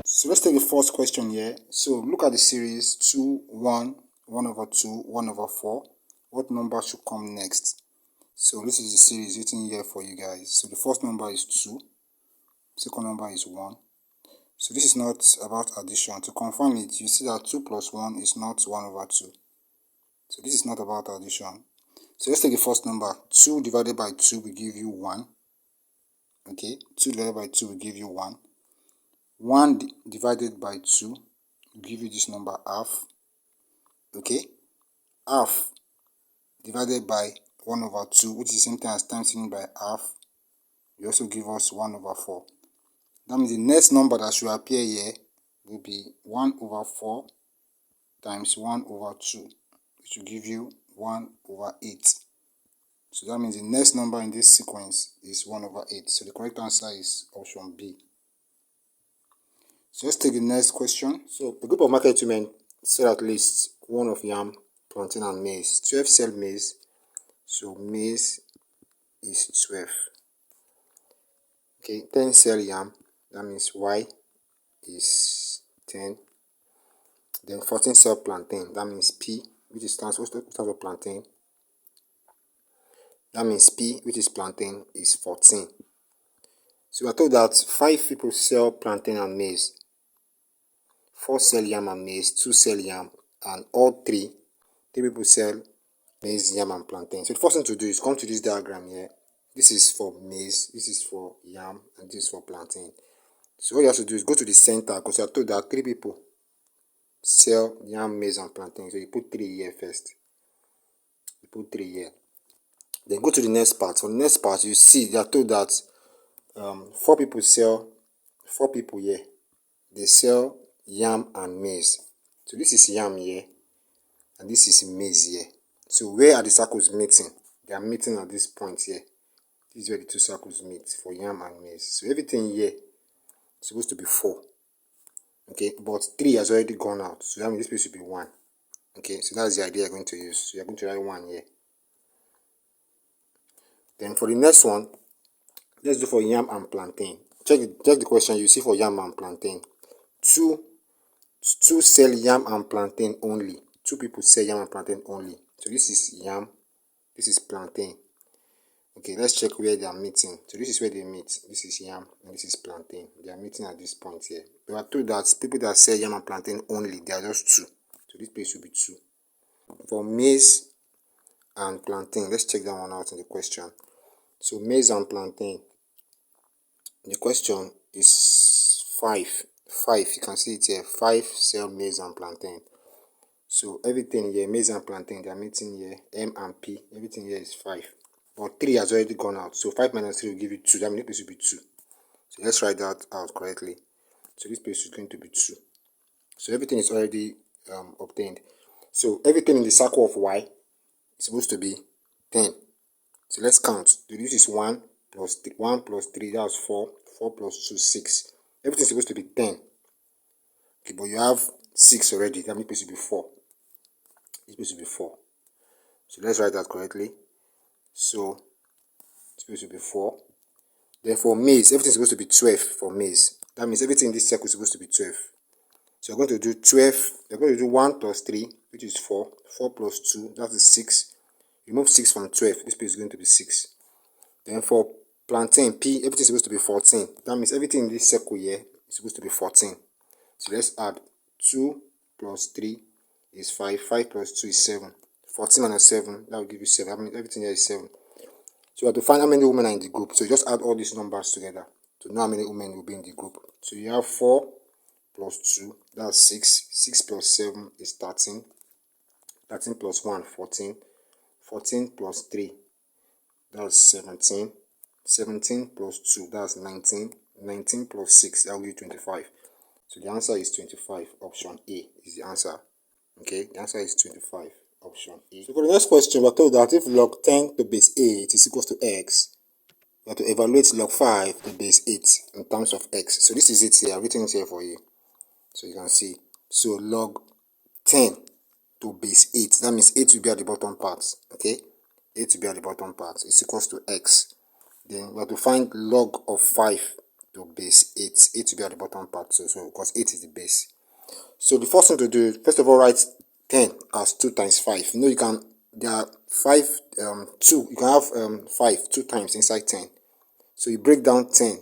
So let's take the first question here. So look at the series 2, 1, 1 over 2, 1 over 4. What number should come next? So this is the series written here for you guys. So the first number is 2. Second number is 1. So this is not about addition. To confirm it, you see that 2 plus 1 is not 1 over 2. So this is not about addition. So let's take the first number. 2 divided by 2 will give you 1. Okay, 2 divided by 2 will give you 1. 1 divided by 2 will give you this number half. Okay, half divided by 1 over 2, which is the same thing as times by half, will also give us 1 over 4. That means the next number that should appear here will be 1 over 4 times 1 over 2, which will give you 1 over 8. So that means the next number in this sequence is 1 over 8. So the correct answer is option B. So let's take the next question. So a group of market women sell at least 1 of yam, plantain and maize. 12 sell maize. So maize is 12. Okay, 10 sell yam. That means Y is 10. Then 14 sell plantain. That means P, which is stands for plantain. That means P, which is plantain, is 14. So we are told that 5 people sell plantain and maize. 4 sell yam and maize, 2 sell yam, and all 3 people sell maize, yam, and plantain. So the first thing to do is come to this diagram here. This is for maize, this is for yam, and this is for plantain. So what you have to do is go to the center, because you are told that 3 people sell yam, maize, and plantain. So you put 3 here first. You put 3 here. Then go to the next part. For the next part, you see they are told that 4 people sell, 4 people here, they sell yam and maize. So this is yam here, and this is maize here. So where are the circles meeting? They are meeting at this point here. This is where the 2 circles meet for yam and maize. So everything here is supposed to be 4. Okay, but 3 has already gone out. So that means this place should be 1. Okay, so that's the idea you're going to use. So you're going to write 1 here. Then for the next one, let's do for yam and plantain. Check the question you see for yam and plantain. 2 sell yam and plantain only. 2 people sell yam and plantain only. So this is yam, this is plantain. Okay, let's check where they are meeting. So this is where they meet. This is yam and this is plantain. They are meeting at this point here. We are told that people that sell yam and plantain only, they are just 2. So this place will be 2. For maize and plantain, let's check that one out in the question. So maize and plantain, the question is 5. 5, you can see it here. 5 sell maize and plantain. So everything here, maize and plantain, they are meeting here. M and P, everything here is 5. But 3 has already gone out. So 5 minus 3 will give you 2. That means this will be 2. So let's write that out correctly. So this place is going to be 2. So everything is already obtained. So everything in the circle of Y is supposed to be 10. So let's count. This is 1 plus 3, 1 plus 3, that's 4. 4 plus 2, 6. Everything is supposed to be 10. Okay, but you have 6 already. That means this will be 4. This place will be 4. So let's write that correctly. So this place will be 4. Then for maize, everything is supposed to be 12 for maize. That means everything in this circle is supposed to be 12. So you're going to do 12. You're going to do 1 plus 3, which is 4. 4 plus 2, that is 6. Remove 6 from 12. This place is going to be 6. Then for plantain, P, everything is supposed to be 14. That means everything in this circle here is supposed to be 14. So let's add 2 plus 3 is 5. 5 plus 2 is 7. 14 minus 7, that will give you 7. I mean, everything here is 7. So you have to find how many women are in the group. So you just add all these numbers together to know how many women will be in the group. So you have 4 plus 2, that's 6. 6 plus 7 is 13. 13 plus 1, 14. 14 plus 3, that's 17. 17 plus 2, that's 19. 19 plus 6, that will give you 25. So the answer is 25. Option A is the answer. Okay, the answer is 25. Option A. So for the next question, we're told that if log 10 to base 8 is equal to x, we have to evaluate log 5 to base 8 in terms of x. So this is it here. I've written it here for you. So you can see. So log 10 to base 8. That means 8 will be at the bottom part. Okay? 8 will be at the bottom part. It's equals to x. Then we have to find log of 5 to base 8. 8 will be at the bottom part, so because 8 is the base. So the first thing to do, first of all, write 10 as 2 times 5. You know, you can, there are 5, 2, you can have 5 2 times inside 10. So you break down 10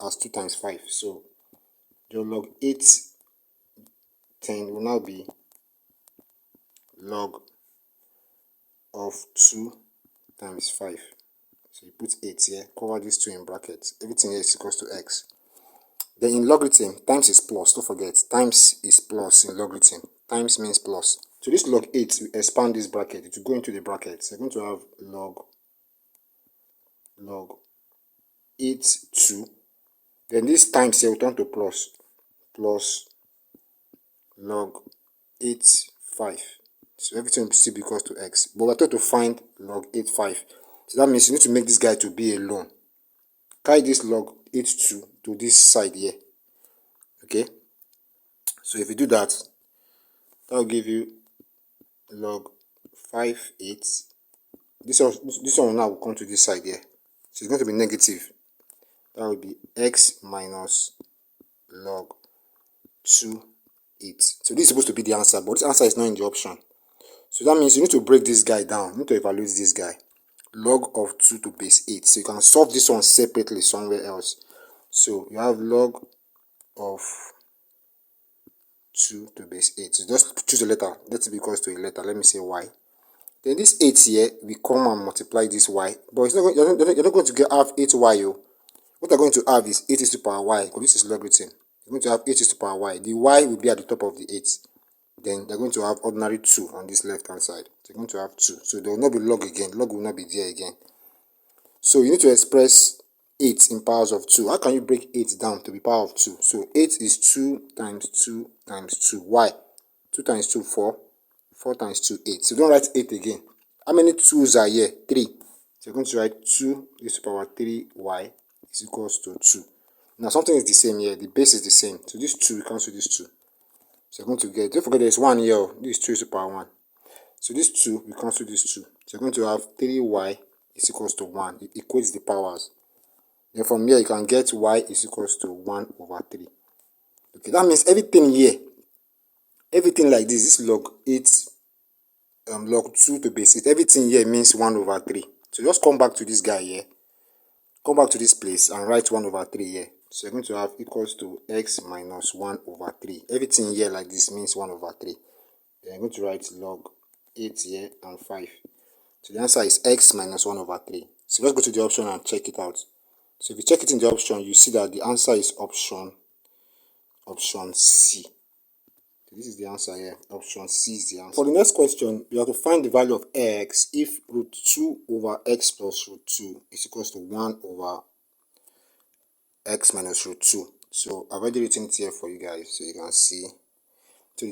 as 2 times 5. So your log 8 10 will now be log of 2 times 5. So you put 8 here, cover these 2 in brackets. Everything here is equals to x. Then in logarithm, times is plus. Don't forget, times is plus in logarithm. Times means plus. So this log 8 will expand this bracket. It will go into the bracket. So you're going to have log 8 2. Then this times here will turn to plus log 8 5. So everything will still be equals to x. But we're told to find log 8 5. So that means you need to make this guy to be alone. Carry this log 8 2 to this side here. Okay. So if you do that, that will give you log 5 8. This one now will come to this side here. So it's going to be negative. That will be x minus log 2 8. So this is supposed to be the answer, but this answer is not in the option. So that means you need to break this guy down. You need to evaluate this guy. Log of 2 to base 8. So you can solve this one separately somewhere else. So you have log of 2 to base 8. So just choose a letter. Let it be equals to a letter. Let me say y. Then this 8 here, we come and multiply this y. But it's not, you're not going to have 8y. What you're going to have is 8 is to the power y, because this is logarithm. You're going to have 8 is to the power y. The y will be at the top of the 8. Then they're going to have ordinary 2 on this left hand side. So you're going to have 2. So there will not be log again. Log will not be there again. So you need to express 8 in powers of 2. How can you break 8 down to the power of 2? So 8 is 2 times 2 times 2. Why? 2 times 2, 4. 4 times 2, 8. So don't write 8 again. How many 2's are here? 3. So you're going to write 2 is to the power 3y is equals to 2. Now something is the same here. The base is the same. So this 2, we cancel this 2. So you're going to get, don't forget there's 1 here. This 2 is to the power 1. So this 2, we cancel this 2. So you're going to have 3y is equals to 1. It equates the powers. Then from here, you can get y is equals to 1 over 3. Okay, that means everything here, everything like this log 8, log 2 to base 8, everything here means 1 over 3. So just come back to this guy here. Come back to this place and write 1 over 3 here. So you're going to have equals to x minus 1 over 3. Everything here like this means 1 over 3. Then you're going to write log 8 here and 5. So the answer is x minus 1 over 3. So let's go to the option and check it out. So if you check it in the option, you see that the answer is option C. So this is the answer here. Option C is the answer. For the next question, you have to find the value of x if root 2 over x plus root 2 is equals to 1 over x minus root 2. So I've already written it here for you guys so you can see. So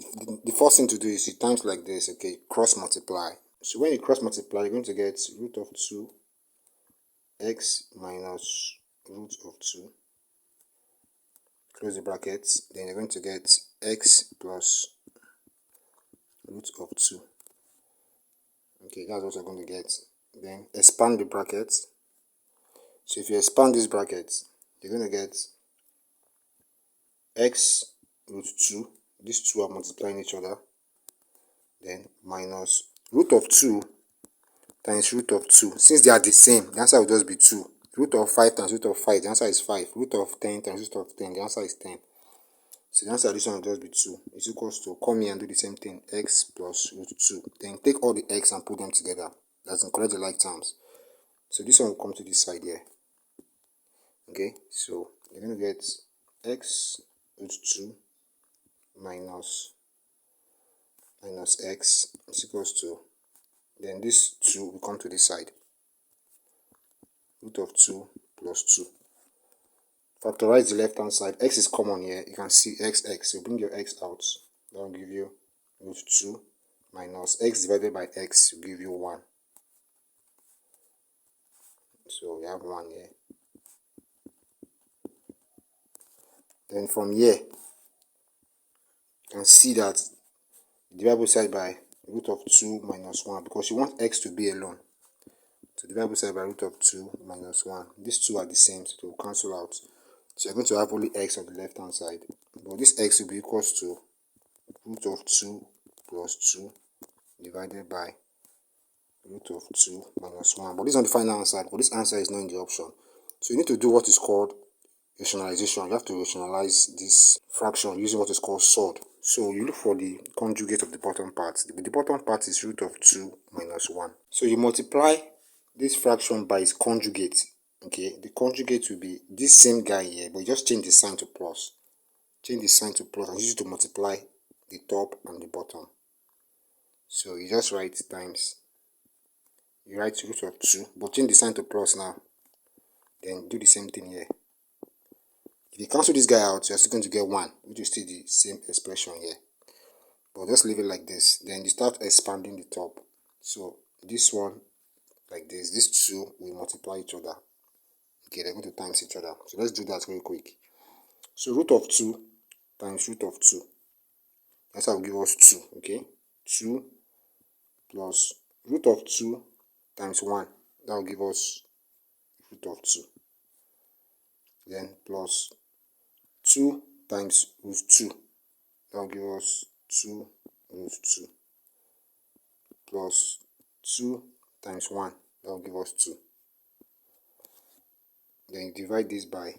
the first thing to do is you times like this, okay, cross multiply. So when you cross multiply, you're going to get root of 2 x minus root of 2, close the brackets, then you're going to get x plus root of 2. Okay, that's what you're going to get. Then expand the brackets. So if you expand this bracket, you're going to get x root 2. These two are multiplying each other. Then minus root of 2 times root of 2. Since they are the same, the answer will just be 2. Root of 5 times root of 5, the answer is 5. Root of 10 times root of 10, the answer is 10. So the answer of this one will just be 2. It's equals to, come here and do the same thing, x plus root 2. Then take all the x and put them together. That's in correct the like terms. So this one will come to this side here. Okay, so you're going to get x root 2 minus x is equals to, then this 2 will come to this side. Root of 2 plus 2. Factorize the left hand side. X is common here. You can see x. So bring your x out. That will give you root 2 minus x divided by x will give you 1. So we have 1 here. Then from here, you can see that divide both sides by root of 2 minus 1 because you want x to be alone. So divide both sides by root of 2 minus 1. These two are the same, so it will cancel out. So you're going to have only x on the left hand side. But this x will be equals to root of 2 plus 2 divided by root of 2 minus 1. But this is on the final answer, but this answer is not in the option. So you need to do what is called rationalization. You have to rationalize this fraction using what is called surd. So you look for the conjugate of the bottom part. The bottom part is root of 2 minus 1. So you multiply this fraction by its conjugate. Okay, the conjugate will be this same guy here, but you just change the sign to plus. Change the sign to plus and use it to multiply the top and the bottom. So you just write times. You write root of 2, but change the sign to plus now. Then do the same thing here. If you cancel this guy out, you're still going to get 1, which is still the same expression here. But just leave it like this. Then you start expanding the top. So this one, like this, these two will multiply each other. Okay, they're going to times each other. So let's do that real quick. So root of 2 times root of 2. That's how will give us 2, okay? 2 plus root of 2 times 1. That will give us root of 2. Then plus 2 times root 2. That will give us 2 root 2. Plus 2 times 1. That will give us 2. Then you divide this by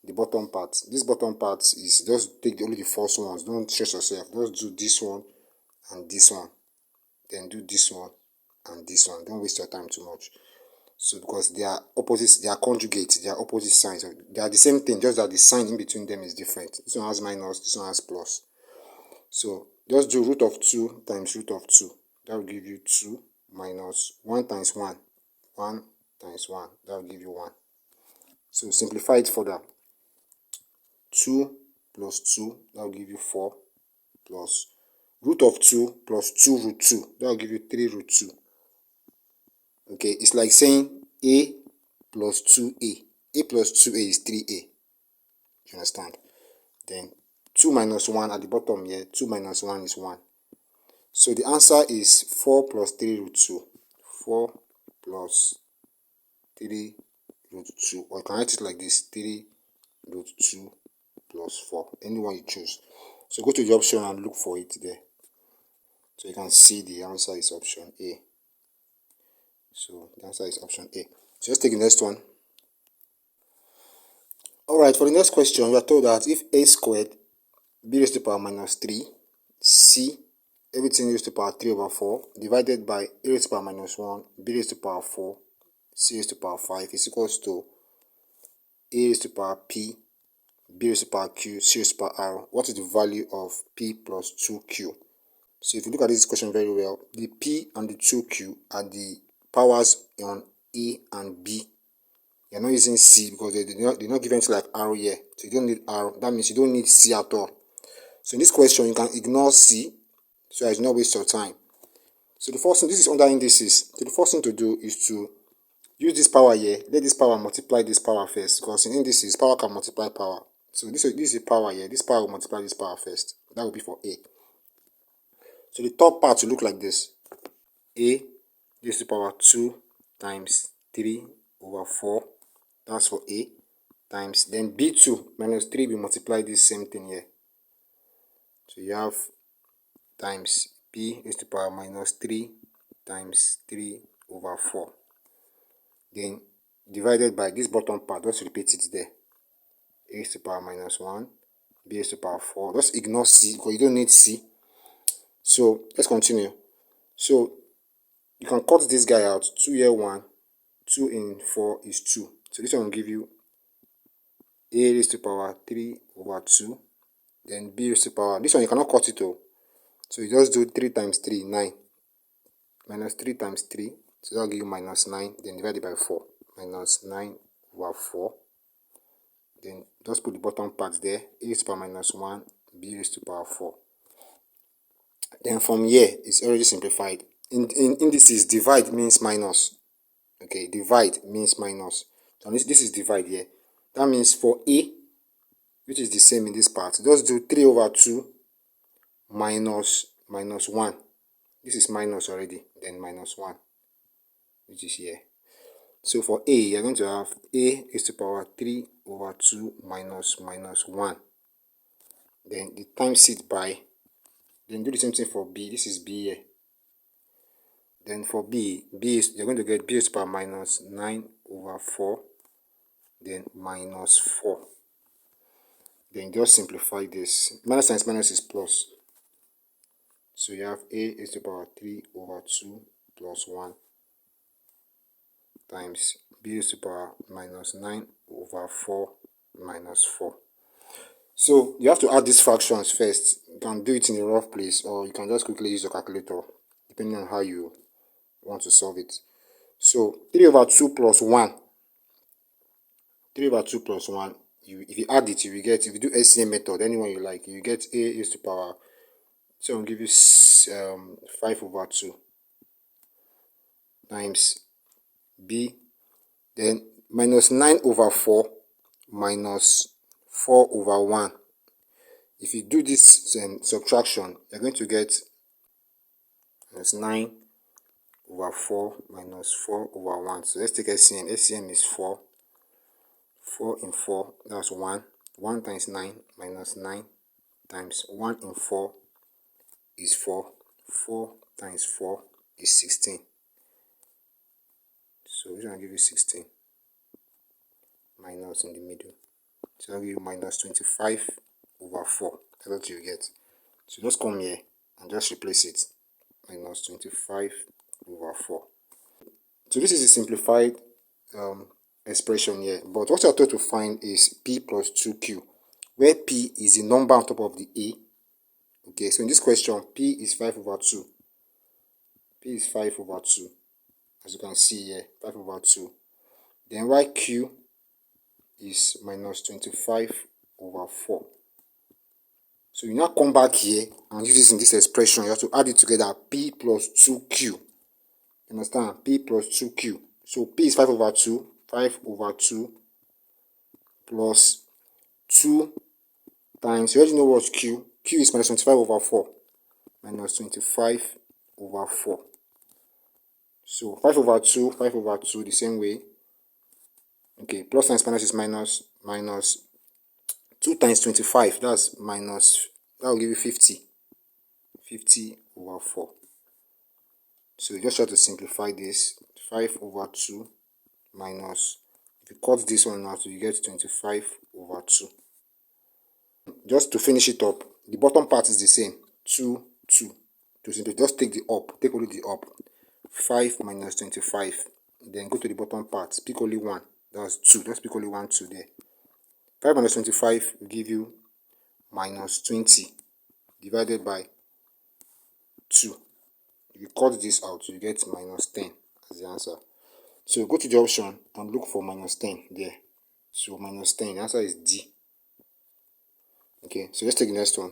the bottom part. This bottom part is just take only the first ones. Don't stress yourself. Just do this one and this one. Then do this one and this one. Don't waste your time too much. So because they are opposites, they are conjugates, they are opposite signs. They are the same thing, just that the sign in between them is different. This one has minus, this one has plus. So just do root of 2 times root of 2. That will give you 2 minus 1 times 1. 1 times 1. That will give you 1. So simplify it further. 2 plus 2. That will give you 4 plus root of 2 plus 2 root 2. That will give you 3 root 2. Okay, it's like saying a plus 2a. A plus 2a is 3a. You understand? Then 2 minus 1 at the bottom here. 2 minus 1 is 1. So the answer is 4 plus 3 root 2. 4 plus 3 root 2. Or you can write it like this. 3 root 2 plus 4. Anyone you choose. So go to the option and look for it there. So you can see the answer is option A. So the answer is option A. So let's take the next one. Alright, for the next question, we are told that if a squared b raised to the power minus 3, c, everything raised to the power 3 over 4, divided by a raised to the power minus 1, b raised to the power 4, c raised to the power 5 is equals to a raised to the power p, b raised to the power q, c raised to the power r. What is the value of p plus 2q? So if you look at this question very well, the p and the 2q are the powers on a and b. You're not using c because they're not given to like r here. So you don't need r. That means you don't need c at all. So in this question, you can ignore c so as not waste your time. So the first thing, this is under indices. So the first thing to do is to use this power here. Let this power multiply this power first, because in indices, power can multiply power. So this is a power here. This power will multiply this power first. That will be for a. So the top part will look like this. A raised to the power 2 times 3 over 4. That's for a. Times then b2 minus 3 will multiply this same thing here. So you have times b raised to the power minus 3 times 3 over 4. Then divided by this bottom part. Just repeat it there. A raised to the power minus 1. B raised to the power 4. Just ignore c because you don't need c. So let's continue. So you can cut this guy out. 2 here 1. 2 in 4 is 2. So this one will give you a raised to the power 3 over 2. Then b raised to the power. This one you cannot cut it all. So you just do 3 times 3, 9. Minus 3 times 3. So that will give you minus 9. Then divided by 4. Minus 9 over 4. Then just put the bottom part there. A raised to the power minus 1. B raised to the power 4. Then from here, it's already simplified. In indices, divide means minus. Okay, divide means minus. So this is divide here. That means for a, which is the same in this part, just do 3 over 2 minus 1. This is minus already, then minus 1, which is here. So for A, you're going to have A is to the power 3 over 2 minus 1. Then the times it by, then do the same thing for B. This is B here. Then for B is, you're going to get B is to the power minus 9 over 4, then minus 4. Then just simplify this. Minus times minus is plus. So you have A is to the power 3 over 2 plus 1 times B is to the power minus 9 over 4 minus 4. So you have to add these fractions first. You can do it in a rough place, or you can just quickly use your calculator, depending on how you want to solve it. So 3 over 2 plus 1. 3 over 2 plus 1. If you add it, you will get, if you do SCM method, anyone you like, you get A is to the power, so I'll give you 5 over 2 times B, then minus 9 over 4 minus 4 over 1. If you do this subtraction, you're going to get minus 9 over 4 minus 4 over 1. So let's take SCM. SCM is 4. 4 in 4, that's 1. 1 times 9 minus 9 times 1 in 4 is 4. 4 times 4 is 16. So we're going to give you 16 minus in the middle. So I'll give you minus 25 over 4. That's what you get. So just come here and just replace it. Minus 25 over 4. So this is a simplified expression here. But what you're told to find is P plus 2Q, where P is the number on top of the A. Okay, so in this question, P is 5 over 2. P is 5 over 2. As you can see here, 5 over 2. Then while Q is minus 25 over 4. So you now come back here and use this in this expression. You have to add it together. P plus 2Q. You understand? P plus 2Q. So P is 5 over 2. 5 over 2 plus 2 times, you already know what's Q. Q is minus 25 over 4. Minus 25 over 4. So 5 over 2, 5 over 2 the same way. Okay, plus times minus is minus. Minus 2 times 25, that's minus, that will give you 50. 50 over 4. So you just try to simplify this. 5 over 2 minus, if you cut this one out, you get 25 over 2. Just to finish it up, the bottom part is the same. 2, 2. To simply just take the up, take only the up. 5 minus 25. Then go to the bottom part, pick only 1. That's 2. Just pick only 1, 2 there. 5 minus 25 will give you minus 20 divided by 2. If you cut this out, you get minus 10 as the answer. So go to the option and look for minus 10 there. So minus 10, the answer is D. Okay, so let's take the next one.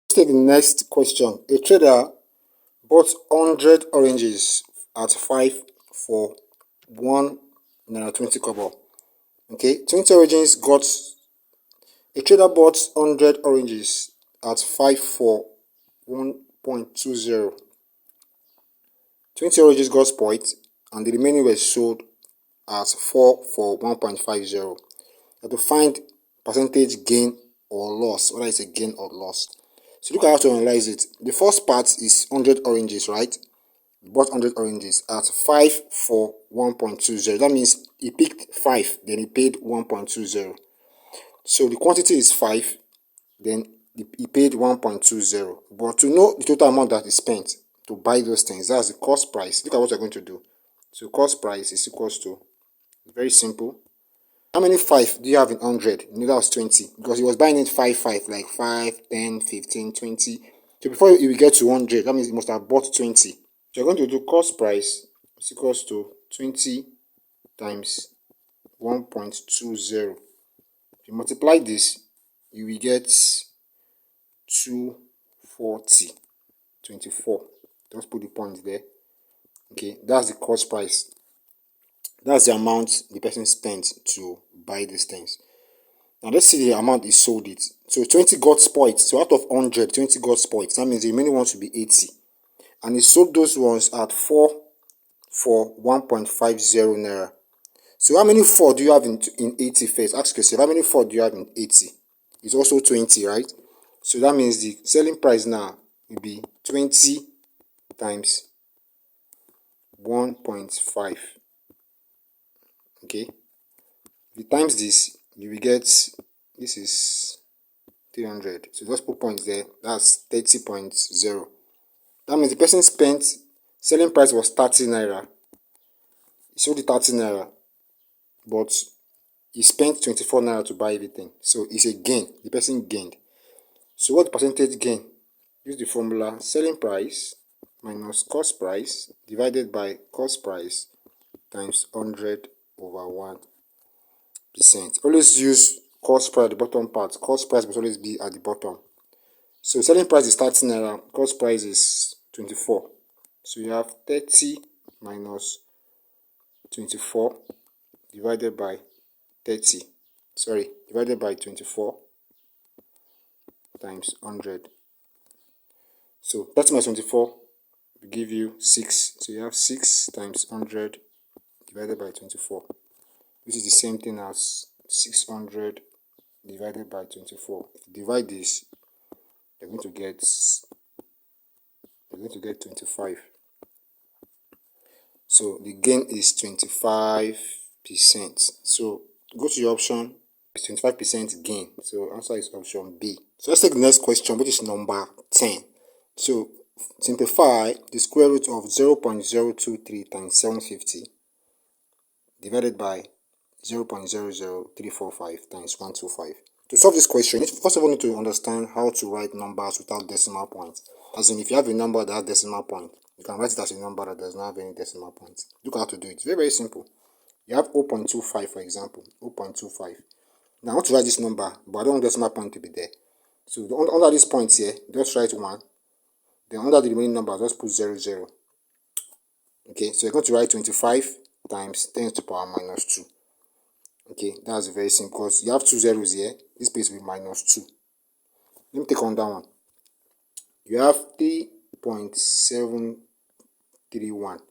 Let's take the next question. A trader bought 100 oranges at 5 for 1 naira 20 kobo. Okay, 20 oranges got, a trader bought 100 oranges at 5 for 1.20. 20 oranges got spoiled and the remaining were sold at 4 for 1.50. You have to find percentage gain or loss, whether it's a gain or loss. So look at how to analyze it. The first part is 100 oranges, right? Bought 100 oranges at 5 for 1.20. That means he picked 5, then he paid 1.20. So the quantity is 5, then he paid 1.20. But to know the total amount that he spent to buy those things, that's the cost price. Look at what you're going to do. So cost price is equals to, very simple. How many 5 do you have in 100? You know that was 20. Because he was buying it 5, like 5, 10, 15, 20. So before you will get to 100, that means he must have bought 20. So you're going to do cost price is equals to 20 times 1.20. If you multiply this, you will get 240. 24. Just put the point there. Okay, that's the cost price. That's the amount the person spent to buy these things. Now let's see the amount he sold it. So 20 got spoiled. So out of 100, 20 got spoiled. That means the remaining ones will be 80. And he sold those ones at 4 for 1.50 naira. So how many 4 do you have in 80 first? Ask yourself, how many 4 do you have in 80? It's also 20, right? So that means the selling price now will be 20 times 1.5. Okay, if you times this, you will get, this is 300, so just put points there. That's 30.0. That means the person spent, selling price was 30 naira, he sold it 30 naira, but he spent 24 naira to buy everything, so it's a gain. The person gained. So what the percentage gain? Use the formula selling price minus cost price divided by cost price times 100 over 1%. Always use cost price at the bottom part. Cost price must always be at the bottom. So selling price is 30 naira, cost price is 24. So you have 30 minus 24 divided by 30. Divided by 24 times 100. So 30 minus 24 will give you 6. So you have 6 times 100 divided by 24, which is the same thing as 600 divided by 24. If you divide this, you're going to get 25. So the gain is 25%. So go to your option, 25% gain. So answer is option B. So let's take the next question, which is number 10. So simplify the square root of 0.023 times 750 divided by 0.00345 times 125. To solve this question, you first of all need to understand how to write numbers without decimal points. As in, if you have a number that has decimal point, you can write it as a number that does not have any decimal points. Look how to do it. It's very, very simple. You have 0.25, for example, 0.25. Now I want to write this number, but I don't want decimal point to be there. So under this point here, just write 1. Then under the remaining numbers, just put 0, 0. Okay, so you're going to write 25 times 10 to the power minus 2. Okay, that's very simple because you have 2 zeros here. This place will be minus 2. Let me take on that one. You have 3.731.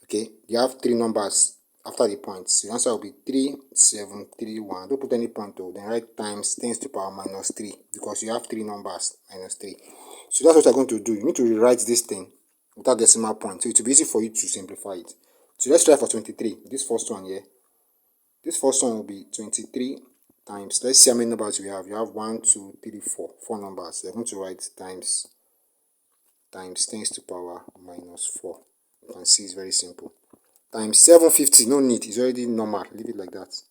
Okay, you have 3 numbers after the points. So the answer will be 3731. Don't put any point though. Then write times 10 to the power minus 3 because you have 3 numbers minus 3. So that's what you're going to do. You need to rewrite this thing without decimal point. So it will be easy for you to simplify it. So let's try for 23. This first one here. This first one will be 23 times, let's see how many numbers we have. You have 1, 2, 3, 4. 4 numbers. So you're going to write times 10 to the power minus 4. You can see it's very simple. Times 750, no need, it's already normal. Leave it like that.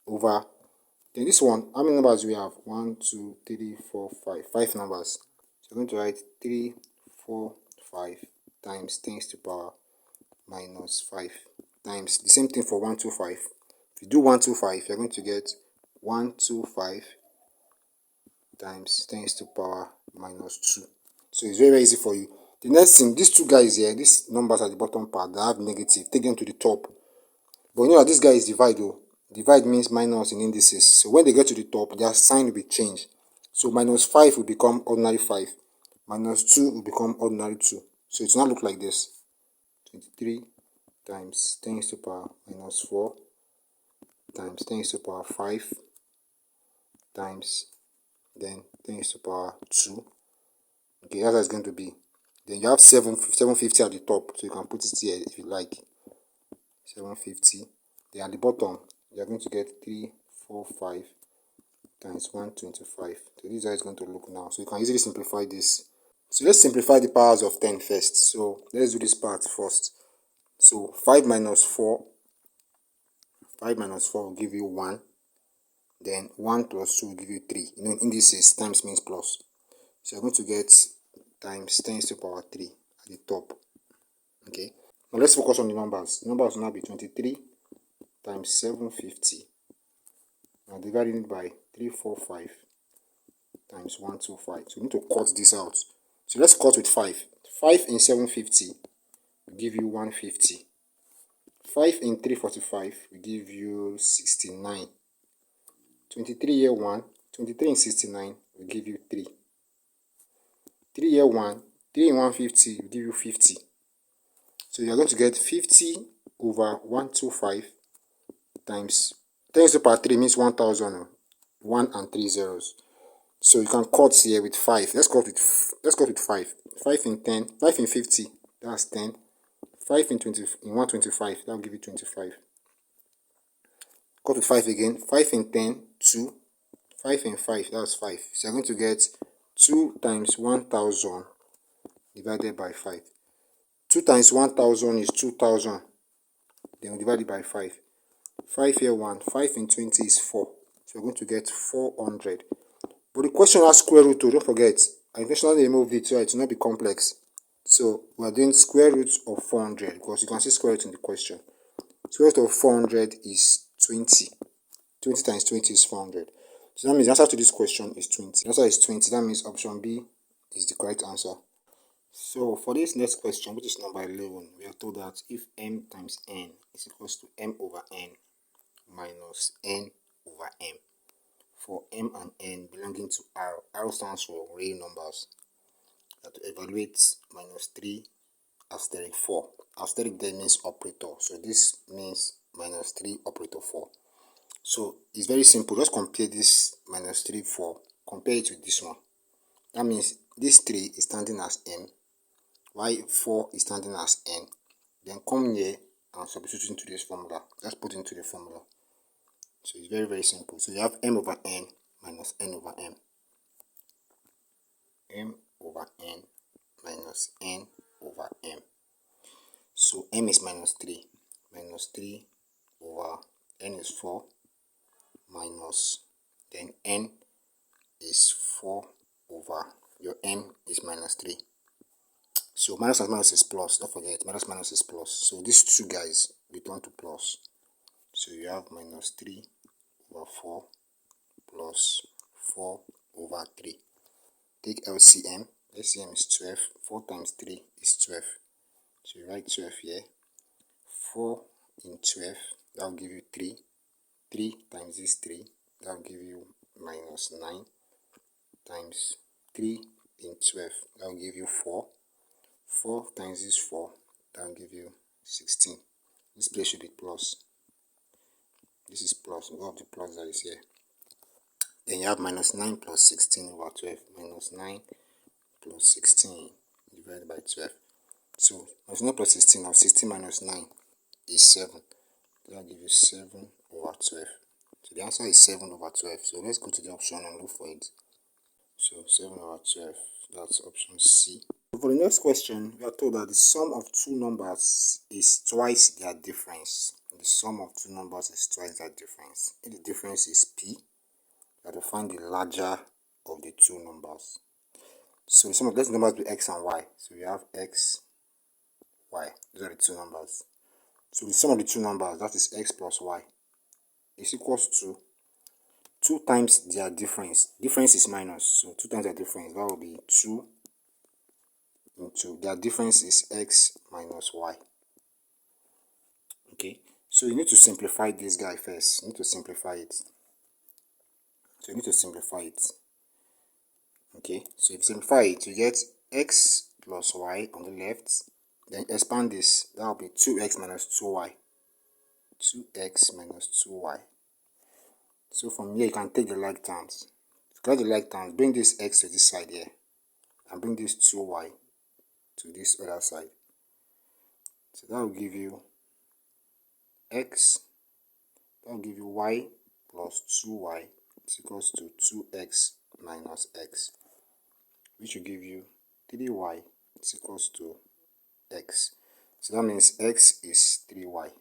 Over. Then this one, how many numbers we have? 1, 2, 3, 4, 5. 5 numbers. So you're going to write 3, 4, 5 times 10 to the power minus 5. Times the same thing for 125. If you do 125, you're going to get 125 times 10 to the power minus 2. So it's very, very easy for you. The next thing, these two guys here, these numbers at the bottom part, they have negative. Take them to the top. But you know that this guy is divide though. Divide means minus in indices. So when they get to the top, their sign will be changed. So minus 5 will become ordinary 5. Minus 2 will become ordinary 2. So it will not look like this. 23 times 10 to the power minus 4 times 10 to the power 5 times then 10 to the power 2. Okay, that's how it's going to be. Then you have 750 at the top, so you can put it here if you like. 750. Then at the bottom, you are going to get 345 times 125. So this is how it's going to look now. So you can easily simplify this. So let's simplify the powers of 10 first. So let's do this part first. So 5 minus 4 will give you 1. Then 1 plus 2 will give you 3. You know, in indices, times means plus. So you're going to get times 10 to the power 3 at the top. Okay. Now let's focus on the numbers. The numbers will now be 23 times 750. Now dividing it by 345 times 125. So we need to cut this out. So let's cut with 5. 5 in 750 will give you 150. 5 in 345 will give you 69. 23 here 1. 23 in 69 will give you 3. 3 here 1. 3 in 150 will give you 50. So you are going to get 50 over 125 times 10 raised to the power 3 means 1000. 1 and 3 zeros. So you can cut here with 5. Let's cut with 5. 5 in 10, 5 in 50, that's 10. 5 in 20 in 125, that will give you 25. Cut with 5 again. 5 in 10, 2. 5 in 5, that's 5. So you're going to get 2 times 1000 divided by 5. 2 times 1000 is 2000. Then we divide it by 5. 5 here 1. 5 in 20 is 4. So you're going to get 400. But the question has square root too, don't forget. I intentionally removed it so it will not be complex. So we are doing square root of 400 because you can see square root in the question. Square root of 400 is 20. 20 times 20 is 400. So that means the answer to this question is 20. The answer is 20. That means option B is the correct answer. So for this next question, which is number 11, we are told that if m times n is equals to m over n minus n over m, for m and n belonging to R stands for real numbers, that to evaluate minus 3 asterisk 4. Asterisk there means operator, so this means minus 3 operator 4. So it's very simple. Just compare this minus 3 4, compare it with this one. That means this 3 is standing as m, while 4 is standing as n. Then come here and substitute into this formula. Let's put into the formula. So it's very, very simple. So you have m over n minus n over m. M over n minus n over m. So m is minus 3. Minus 3 over n is 4. Minus, then n is 4 over your m is minus 3. So minus and minus is plus. Don't forget, minus is plus. So these two guys return to plus. So you have minus 3 over 4 plus 4 over 3. Take LCM. LCM is 12. 4 times 3 is 12. So you write 12 here. 4 in 12, that will give you 3. 3 times this 3, that will give you minus 9. Times 3 in 12, that will give you 4. 4 times this 4, that will give you 16. This place should be plus. This is plus. We have the plus that is here. Then you have minus 9 plus 16 over 12. Minus 9 plus 16 divided by 12. So minus 9 plus 16, now 16 minus 9 is 7. That will give you 7 over 12. So the answer is 7 over 12. So let's go to the option and look for it. So 7 over 12, that's option C. For the next question, we are told that the sum of two numbers is twice their difference. The sum of two numbers is twice their difference. If the difference is P, we have to find the larger of the two numbers. So the sum of these numbers be x and y. So we have x, y. These are the two numbers. So the sum of the two numbers, that is x plus y, is equals to 2 times their difference. Difference is minus, so 2 times their difference, that will be 2 into their difference is x minus y. Okay, so you need to simplify this guy first. You need to simplify it. So you need to simplify it. Okay, so if you simplify it, you get x plus y on the left. Then expand this, that will be 2x minus 2y. 2x minus 2y. So from here you can take the like terms. To get the like terms, bring this x to this side here, and bring this 2y to this other side. So that will give you x, that will give you y plus 2y is equals to 2x minus x, which will give you 3y is equals to x. So that means x is 3y.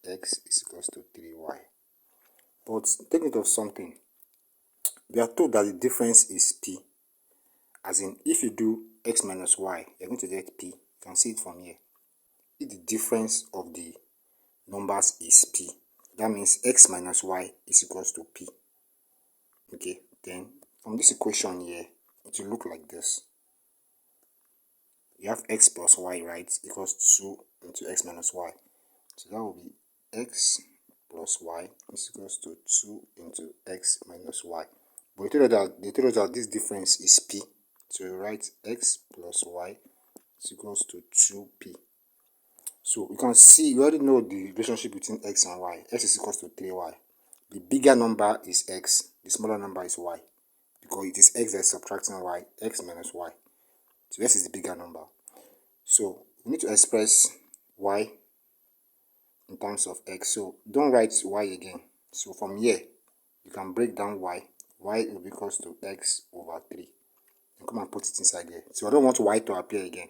X is equals to 3y. But take note of something. We are told that the difference is p. As in, if you do x minus y, you're going to get p. You can see it from here. If the difference of the numbers is p, that means x minus y is equals to p. Okay, then from this equation here, it will look like this. You have x plus y, right, equals 2 into x minus y. So that will be x plus y is equals to 2 into x minus y. But they told us that this difference is p. So you write x plus y is equals to 2p. So you can see, we already know the relationship between x and y. X is equals to 3y. The bigger number is x, the smaller number is y, because it is x that is subtracting y, x minus y. So x is the bigger number. So we need to express y in terms of x. So don't write y again. So from here, you can break down y. Y will be equals to x over 3. And come and put it inside here. So I don't want y to appear again.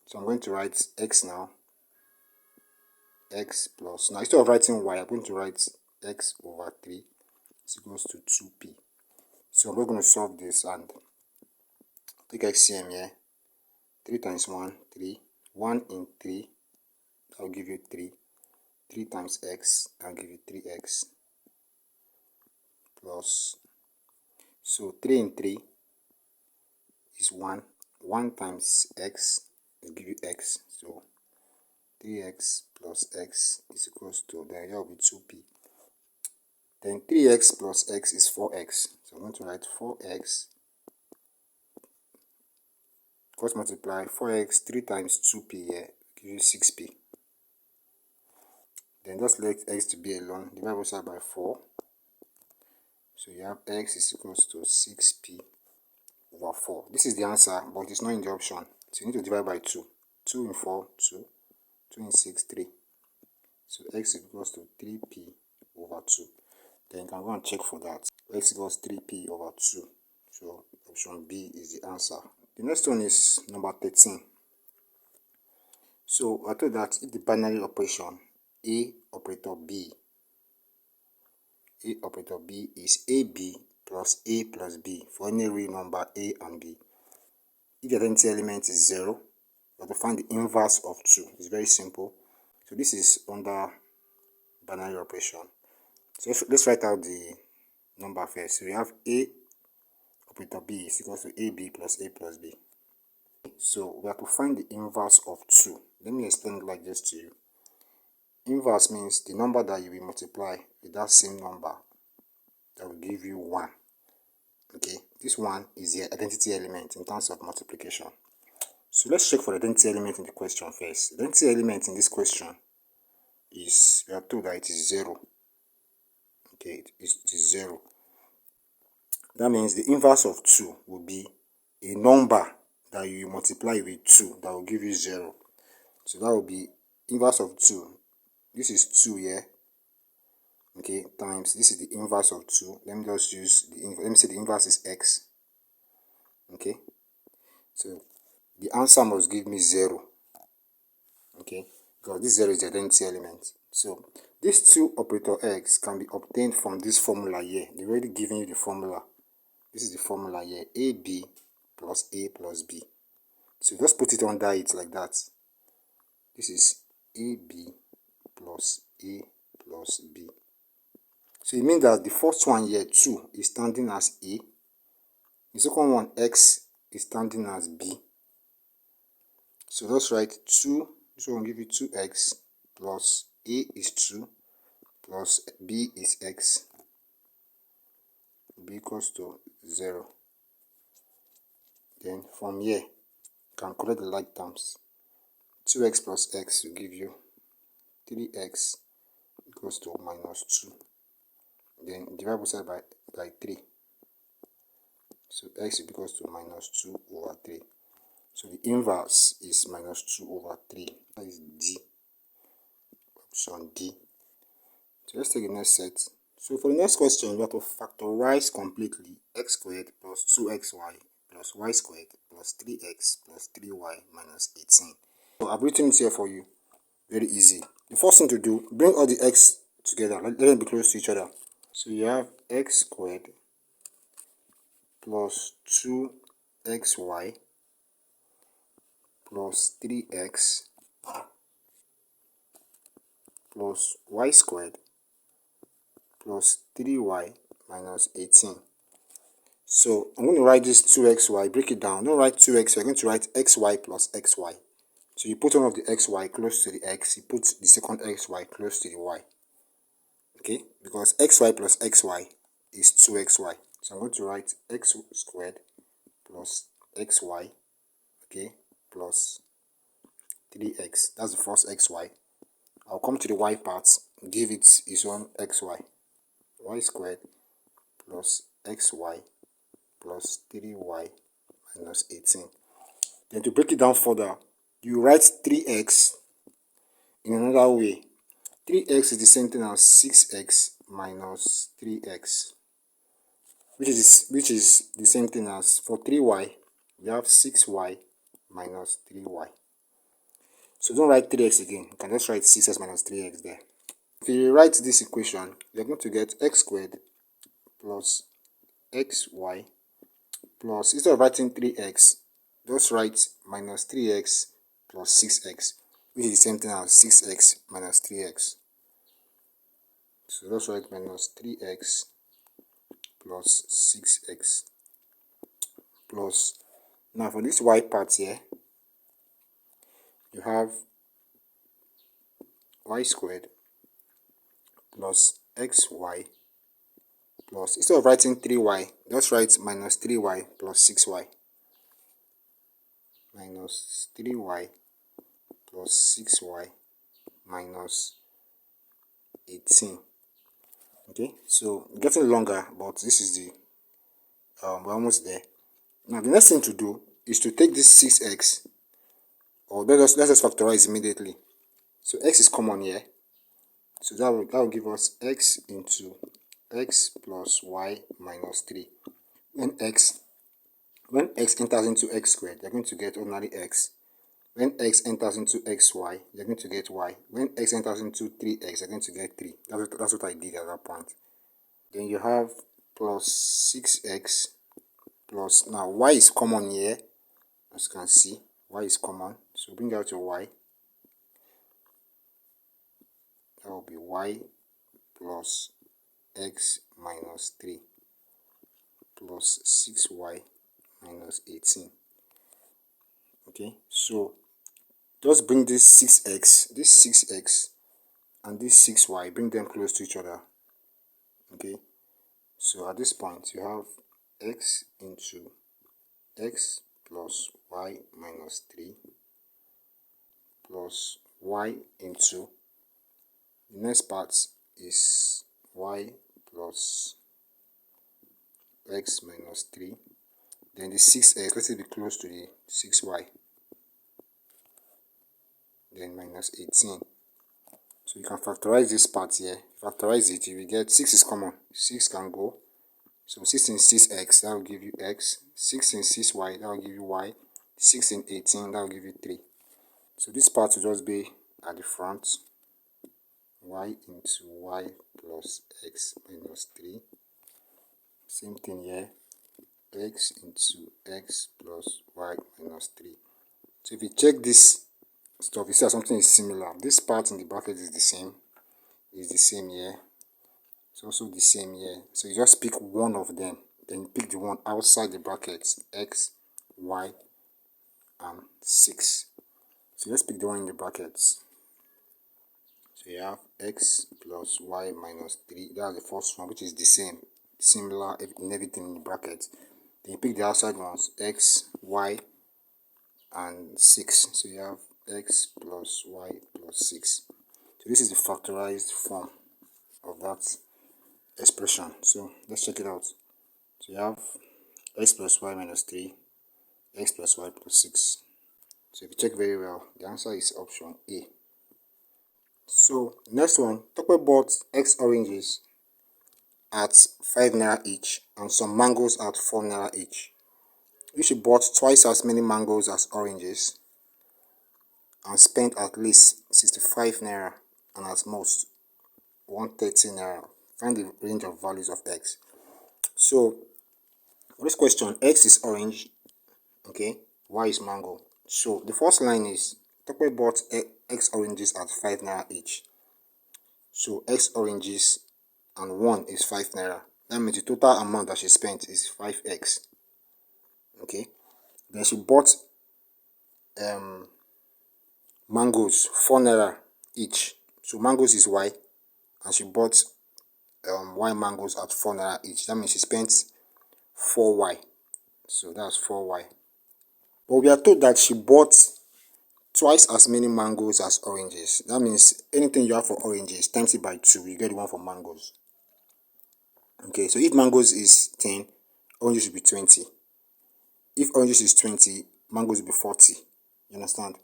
So I'm going to write x now. X plus, now instead of writing y, I'm going to write x over 3 is equals to 2p. So we're going to solve this and take XCM here. 3 times 1, 3. 1 in 3, that will give you 3. 3 times x, that will give you 3x. Plus, so 3 in 3 is 1. 1 times x will give you x. So 3x plus x is equals to, then here will be 2p. Then 3x plus x is 4x. So I'm going to write 4x. Cross multiply 4x, 3 times 2p here, give you 6p. Then just let x to be alone, divide both sides by 4. So you have x is equals to 6p over 4. This is the answer, but it's not in the option. So you need to divide by 2. 2 in 4, 2. 2 in 6, 3. So x is equals to 3p over 2. Then you can go and check for that. X equals 3p over 2. So option B is the answer. The next one is number 13. So I told that if the binary operation A operator B is AB plus A plus B for any real number A and B. If the identity element is 0, you have to find the inverse of 2. It's very simple. So this is under binary operation. So let's write out the number first. So we have A operator B is equals to AB plus A plus B. So we have to find the inverse of 2. Let me explain it like this to you. Inverse means the number that you will multiply with that same number that will give you 1. Okay, this one is the identity element in terms of multiplication. So let's check for the identity element in the question first. The identity element in this question is, we are told that it is 0. Okay, it is 0. That means the inverse of 2 will be a number that you multiply with 2 that will give you 0. So that will be inverse of 2. This is 2 here. Okay, times this is the inverse of 2. Let me just use let me say the inverse is x. Okay, so the answer must give me 0. Okay, because this 0 is the identity element. So this 2 operator x can be obtained from this formula here. They've already given you the formula. This is the formula here, AB plus A plus B. So just put it under it like that. This is AB plus A plus B. So it means that the first one here, 2, is standing as A. The second one, x, is standing as B. So let's write 2, this one will give you 2x plus A is 2 plus B is x. B equals to 0. Then from here, you can collect the like terms. 2x plus x will give you 3x equals to minus 2. Then divide both sides by 3. So x is equals to minus 2 over 3. So the inverse is minus 2 over 3. That is D. Option D. So let's take the next set. So for the next question, we have to factorize completely x squared plus 2xy plus y squared plus 3x plus 3y minus 18. So I've written it here for you. Very easy. The first thing to do, bring all the x together. Let them be close to each other. So you have x squared plus 2xy plus 3x plus y squared plus 3y minus 18. So I'm going to write this 2xy, break it down. Don't write 2x, you're going to write xy plus xy. So you put one of the xy close to the x, you put the second xy close to the y. Okay, because xy plus xy is 2xy. So I'm going to write x squared plus xy, okay, plus 3x. That's the first xy. I'll come to the y part, give it its own xy. Y squared plus xy plus 3y minus 18. Then to break it down further, you write 3x in another way. 3x is the same thing as 6x minus 3x, which is the same thing as, for 3y, we have 6y minus 3y. So don't write 3x again, you can just write 6x minus 3x there. If you write this equation, you're going to get x squared plus xy plus, instead of writing 3x, just write minus 3x plus 6x, which is the same thing as 6x minus 3x. So just write minus 3x plus 6x plus, now for this y part here, you have y squared plus xy plus, instead of writing 3y, just write minus 3y plus 6y. Minus 3y plus 6y minus 18. Okay, so getting longer, but this is the we're almost there. Now the next thing to do is to take this 6x, or let's just factorize immediately. So x is common here, so that will give us x into x plus y minus 3. When x enters into x squared, you're going to get ordinary x. When x enters into xy, you're going to get y. When x enters into 3x, you're going to get 3. That's what I did at that point. Then you have plus 6x plus, now y is common here, as you can see, y is common. So bring out your y. That will be y plus x minus 3 plus 6y minus 18. Okay, so just bring this 6x and this 6y, bring them close to each other. Okay, so at this point you have x into x plus y minus 3 plus y into, the next part is y plus x minus 3. Then the 6x, let it be close to the 6y. Then minus 18. So you can factorize this part here. Factorize it, you will get 6 is common. 6 can go. So 6 in 6x, that will give you x. 6 in 6y, that will give you y. 6 in 18, that will give you 3. So this part will just be at the front. Y into y plus x minus 3. Same thing here. X into x plus y minus 3. So if you check this stuff, you see that something is similar. This part in the bracket is the same. It's the same here. It's also the same here. So you just pick one of them. Then you pick the one outside the brackets. X, y, and 6. So let's pick the one in the brackets. So you have x plus y minus 3. That's the first one, which is the same. Similar in everything in the brackets. Then you pick the outside ones. X, y, and 6. So you have x plus y plus 6. So this is the factorized form of that expression. So let's check it out. So you have x plus y minus 3, x plus y plus 6. So if you check very well, the answer is option A. So next one, Tope bought X oranges at 5 naira each and some mangoes at 4 naira each. If she bought twice as many mangoes as oranges and spent at least 65 naira and at most 130 naira, find the range of values of X. So for this question, X is orange, okay, Y is mango. So the first line is Tope bought X oranges at 5 naira each. So X oranges and 1 is 5 naira. That means the total amount that she spent is 5x. Okay. Then she bought mangoes 4 naira each. So mangoes is Y, and she bought Y mangoes at 4 naira each. That means she spent 4y. So that's 4y. But we are told that she bought twice as many mangoes as oranges. That means anything you have for oranges, times it by 2, you get the one for mangoes. Okay, so if mangoes is 10, oranges will be 20. If oranges is 20, mangoes will be 40. You understand?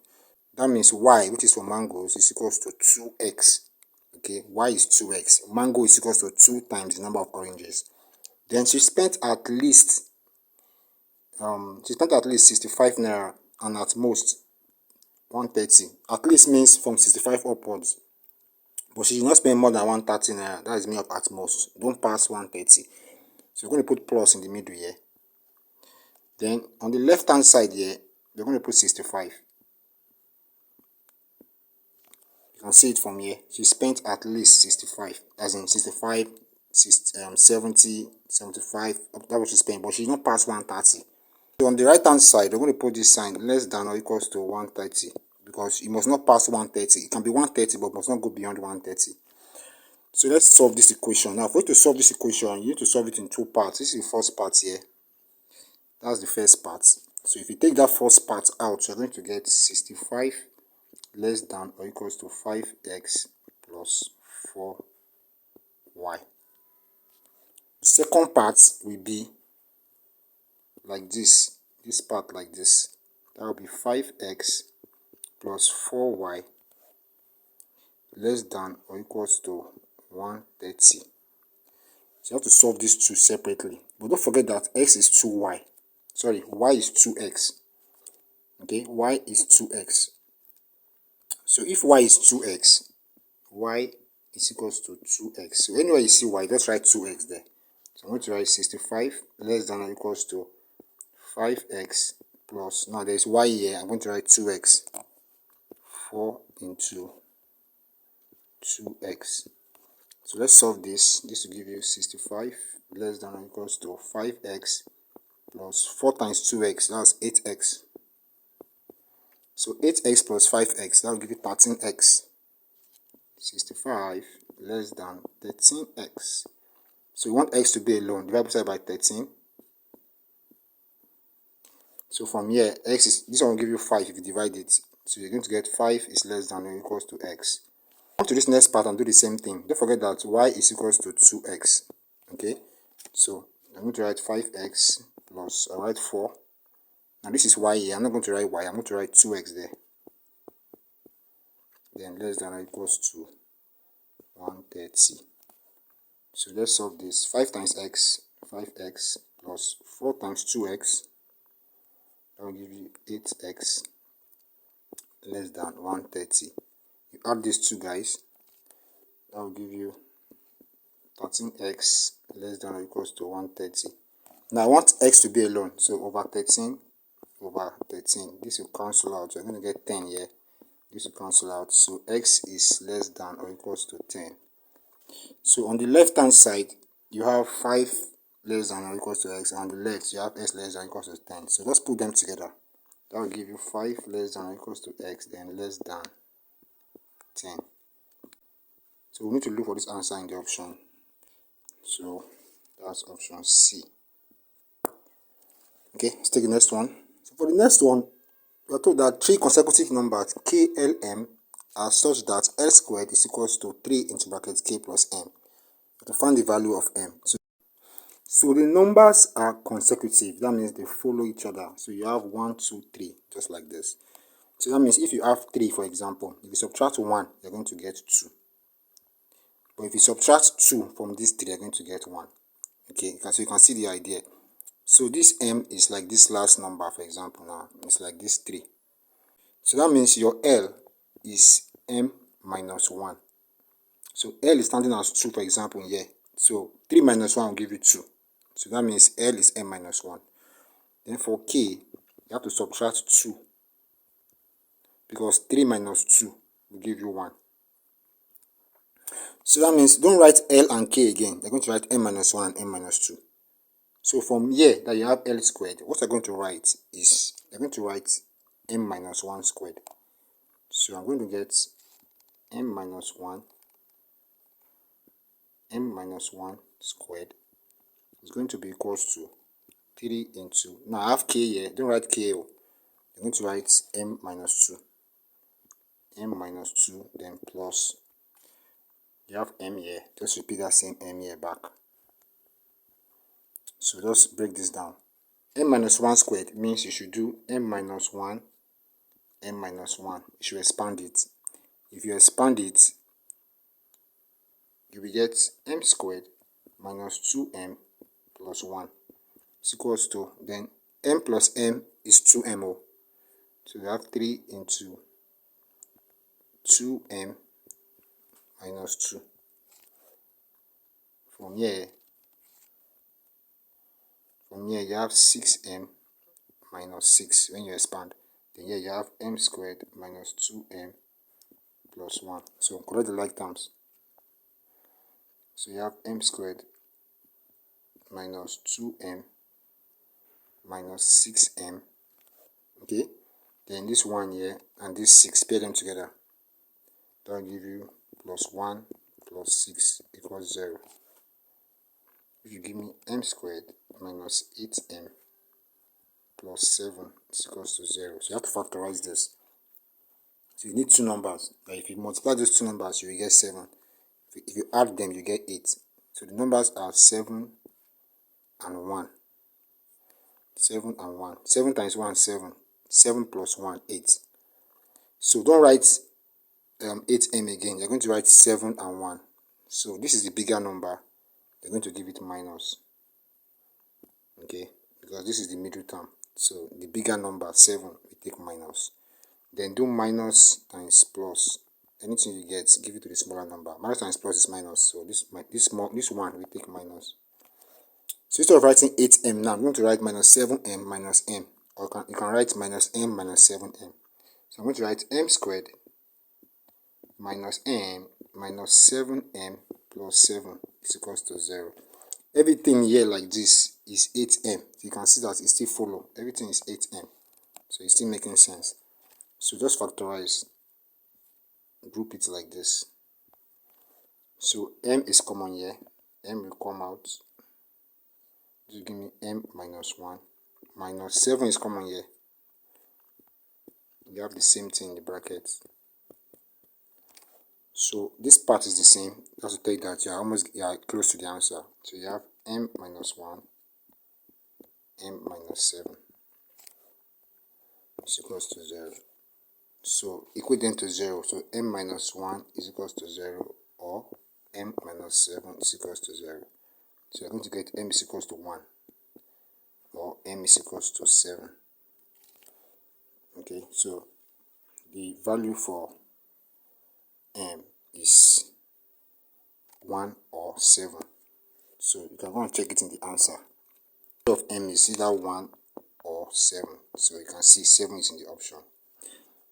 That means y, which is for mangoes, is equals to 2x. Okay, y is 2x. Mango is equals to 2 times the number of oranges. Then she spent at least 65 naira and at most 130. At least means from 65 upwards. But she did not spend more than 130 naira. That is me up at most. Don't pass 130. So we're going to put plus in the middle here. Then on the left hand side here, we're going to put 65. You can see it from here. She spent at least 65. As in 65, 70, 75. That was she spent. But she did not pass 130. So on the right hand side, we're going to put this sign less than or equals to 130. Because it must not pass 130. It can be 130, but must not go beyond 130. So let's solve this equation. Now, for you to solve this equation, you need to solve it in 2 parts. This is the first part here. That's the first part. So if you take that first part out, you're going to get 65 less than or equals to 5x plus 4y. The second part will be like this. This part like this. That will be 5x plus 4y less than or equals to 130. So you have to solve these two separately. But don't forget that x is 2y. Sorry, y is 2x. Okay, y is 2x. So if y is 2x, y is equals to 2x. So anywhere you see y, just write 2x there. So I'm going to write 65 less than or equals to 5x plus, now there's y here, I'm going to write 2x. 4 into 2x. So let's solve this. This will give you 65 less than or equals to 5x plus 4 times 2x, that's 8x. So 8x plus 5x, that will give you 13x. 65 less than 13x. So you want x to be alone, divide both sides by 13. So from here, x is, this one will give you 5 if you divide it. So you're going to get 5 is less than or equals to x. Come to this next part and do the same thing. Don't forget that y is equals to 2x. Okay, so I'm going to write 5x plus, I write 4. Now this is y here. I'm not going to write y, I'm going to write 2x there. Then less than or equals to 130. So let's solve this. 5 times x, 5x plus 4 times 2x, that will give you 8x less than 130. You add these two guys, that will give you 13x less than or equals to 130. Now I want x to be alone, so over 13 over 13. This will cancel out, so I'm going to get 10 here. This will cancel out, so x is less than or equals to 10. So on the left hand side, you have 5 less than or equals to x, and on the left you have x less than or equals to 10. So let's put them together. That will give you 5 less than or equals to x, then less than 10. So we need to look for this answer in the option. So that's option C. Okay, let's take the next one. So for the next one, we are told that 3 consecutive numbers k, l, m are such that l squared is equals to 3 into bracket k plus m. To find the value of m. So the numbers are consecutive. That means they follow each other. So you have 1, 2, 3, just like this. So that means if you have 3, for example, if you subtract 1, you're going to get 2. But if you subtract 2 from this 3, you're going to get 1. Okay, so you can see the idea. So this m is like this last number, for example, now. It's like this 3. So that means your L is m minus 1. So L is standing as 2, for example, here. So 3 minus 1 will give you 2. So that means L is m minus 1. Then for k, you have to subtract 2. Because 3 minus 2 will give you 1. So that means don't write L and k again. You're going to write m minus 1 and m minus 2. So from here that you have L squared, what you're going to write is, you're going to write m minus 1 squared. So I'm going to get m minus 1 squared is going to be equals to 3 into, now I have k here, don't write k, you're going to write m minus 2. m minus 2, then plus, you have m here, just repeat that same m here back. So just break this down. M minus 1 squared means you should do m minus 1, m minus 1. You should expand it. If you expand it, you will get m squared minus 2m plus 1 is equals to, then m plus m is 2m. So we have 3 into 2m minus 2. From here you have 6m minus 6 when you expand. Then here you have m squared minus 2m plus 1. So correct the like terms. So you have m squared minus 2m minus 6m. Okay, then this 1 here and this 6, pair them together. That will give you plus 1 plus 6 equals 0. If you give me m squared minus 8m plus 7 is equals to 0. So you have to factorize this. So you need two numbers. Like if you multiply those two numbers, you will get 7. If you add them, you get 8. So the numbers are 7 and 1. 7 and 1. 7 times 1 is 7. 7 plus 1, 8. So don't write 8m again. You're going to write 7 and 1. So this is the bigger number. You're going to give it minus. Okay, because this is the middle term. So the bigger number, 7, we take minus. Then do minus times plus. Anything you get, give it to the smaller number. Minus times plus is minus. So this 1 we take minus. So instead of writing 8m now, I'm going to write minus 7m minus m. Or you can write minus m minus 7m. So I'm going to write m squared minus m minus 7m plus 7 is equals to 0. Everything here like this is 8m. You can see that it still follow. Everything is 8m. So it's still making sense. So just factorize. Group it like this. So m is common here. M will come out. Just give me m minus 1. Minus 7 is common here. You have the same thing in the bracket. So this part is the same. Just to tell you that you are close to the answer. So you have m minus 1, m minus 7 is equals to 0. So equate them to 0. So m minus 1 is equals to 0, or m minus 7 is equals to 0. So you're going to get m is equals to 1, or m is equals to 7. Okay, so the value for m is 1 or 7. So you can go and check it in the answer. The value of m is either 1 or 7. So you can see 7 is in the option.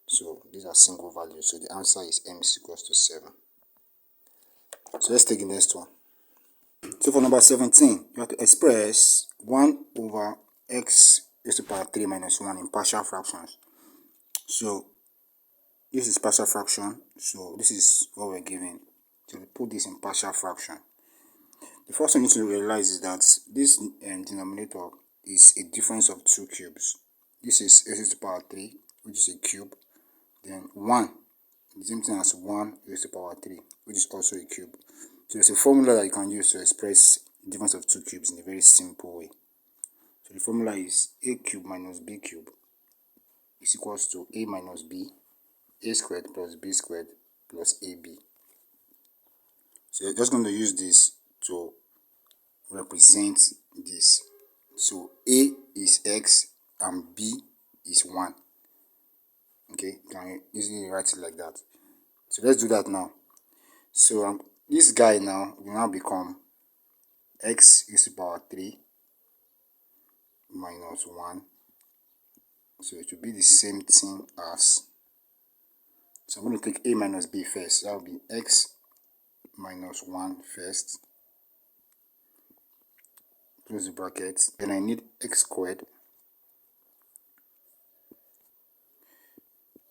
So these are single values. So the answer is m is equals to 7. So let's take the next one. So for number 17, you have to express 1 over x raised to the power 3 minus 1 in partial fractions. So this is partial fraction. So this is what we're given. So we put this in partial fraction. The first thing you need to realize is that this denominator is a difference of 2 cubes. This is x raised to the power 3, which is a cube. Then 1, the same thing as 1 raised to the power 3, which is also a cube. So there's a formula that you can use to express the difference of 2 cubes in a very simple way. So the formula is a cube minus b cube is equals to a minus b, a squared plus b squared plus ab. So you're just going to use this to represent this. So a is x and b is 1. Okay, you can easily write it like that. So let's do that now. So this guy now will now become x raised to the power 3 minus 1. So it will be the same thing as, so I'm going to take a minus b first. That will be x minus 1 first. Close the bracket. Then I need x squared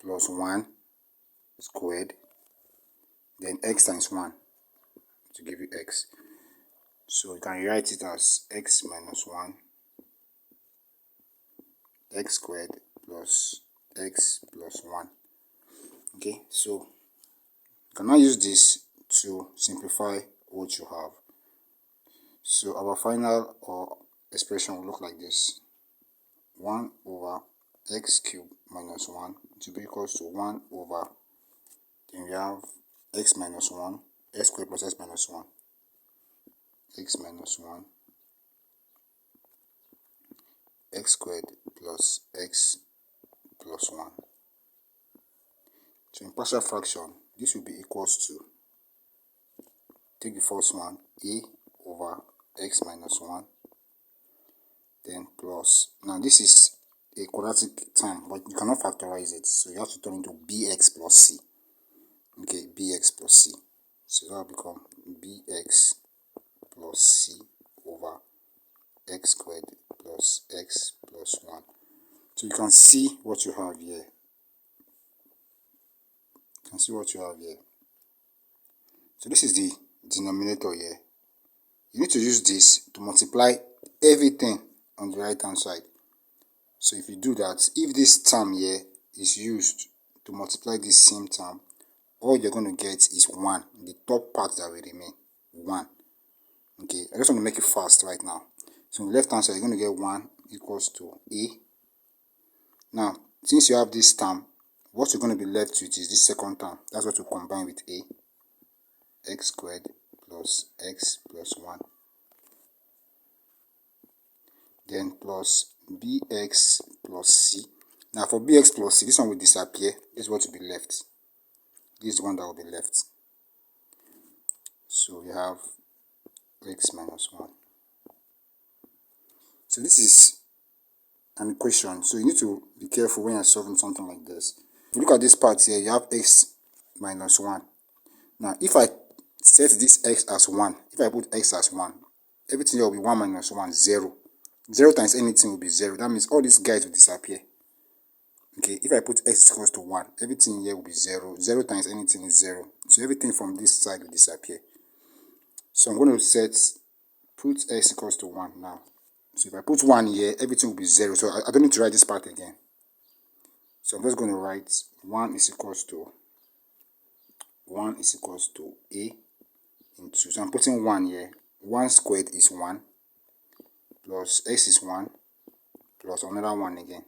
plus 1 squared. Then x times 1 to give you x. So you can rewrite it as x minus 1 x squared plus x plus 1. Okay, so you can now use this to simplify what you have. So our final or expression will look like this: 1 over x cubed minus 1 to be equals to 1 over, then we have x minus 1, x squared plus x minus 1, x minus 1, x squared plus x plus 1. So in partial fraction, this will be equals to, take the first one, a over x minus 1, then plus, now this is a quadratic term, but you cannot factorize it, so you have to turn into bx plus c. Okay, bx plus c. So that will become bx plus c over x squared plus x plus 1. So you can see what you have here. You can see what you have here. So this is the denominator here. You need to use this to multiply everything on the right hand side. So if you do that, if this term here is used to multiply this same term, all you're going to get is 1. The top part that will remain, 1. Okay, I just want to make it fast right now. So on the left hand side, you're going to get 1 equals to a. Now, since you have this term, what you're going to be left with is this second term. That's what you combine with a. X squared plus x plus 1. Then plus bx plus c. Now for bx plus c, this one will disappear. This is what will be left. This is the one that will be left. So we have x minus 1. So this is an equation. So you need to be careful when you're solving something like this. If you look at this part here, you have x minus 1. Now if I set this x as 1, if I put x as 1, everything here will be 1 minus 1, 0. 0 times anything will be 0. That means all these guys will disappear. Okay, if I put x is equals to 1, everything here will be 0. 0 times anything is 0. So everything from this side will disappear. So I'm going to put x equals to 1 now. So if I put 1 here, everything will be 0. So I don't need to write this part again. So I'm just going to write 1 is equals to a into, so I'm putting 1 here. 1 squared is 1 plus x is 1 plus another 1 again.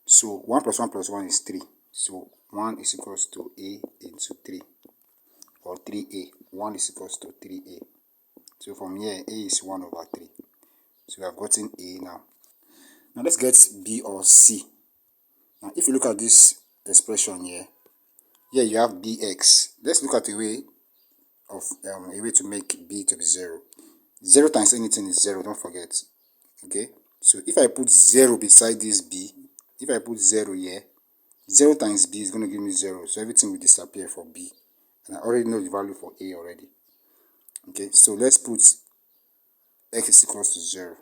So 1 plus 1 plus 1 is 3. So 1 is equals to a into 3, or 3a. 1 is equals to 3a. So from here, a is 1 over 3. So we have gotten a now. Now let's get b or c. Now if you look at this expression here, you have bx. Let's look at a way to make b to be 0. 0 times anything is 0, don't forget. Okay, so if I put 0 beside this b, if I put 0 here, 0 times b is going to give me 0. So everything will disappear for b. And I already know the value for a already. Okay, so let's put x is equals to 0.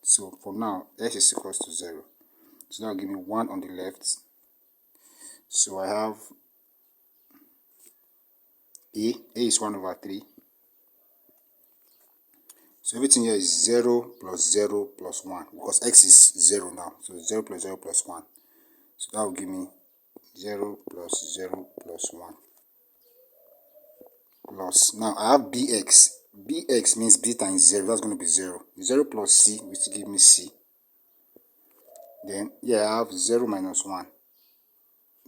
So for now, x is equals to 0. So that will give me 1 on the left. So I have a is 1 over 3. So everything here is 0 plus 0 plus 1, because x is 0 now. So 0 plus 0 plus 1. So that will give me 0 plus 0 plus 1. Plus, now I have bx. Bx means b times 0. That's going to be 0. 0 plus c, which will give me c. Then here I have 0 minus 1.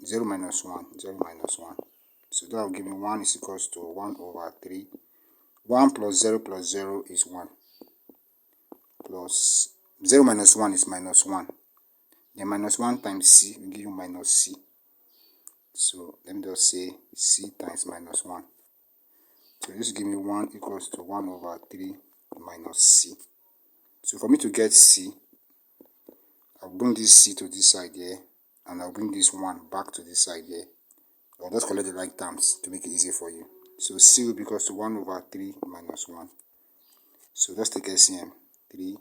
0 minus 1. 0 minus 1. So that will give me 1 is equals to 1 over 3. 1 plus 0 is 1. Plus 0 minus 1 is minus 1. Then minus 1 times c will give you minus c. So let me just say c times minus 1. So this will give me 1 equals to 1 over 3 minus c. So for me to get c, I'll bring this c to this side here, and I'll bring this 1 back to this side here. I'll just collect the like terms to make it easy for you. So c will be equals to 1 over 3 minus 1. So let's take LCM. 3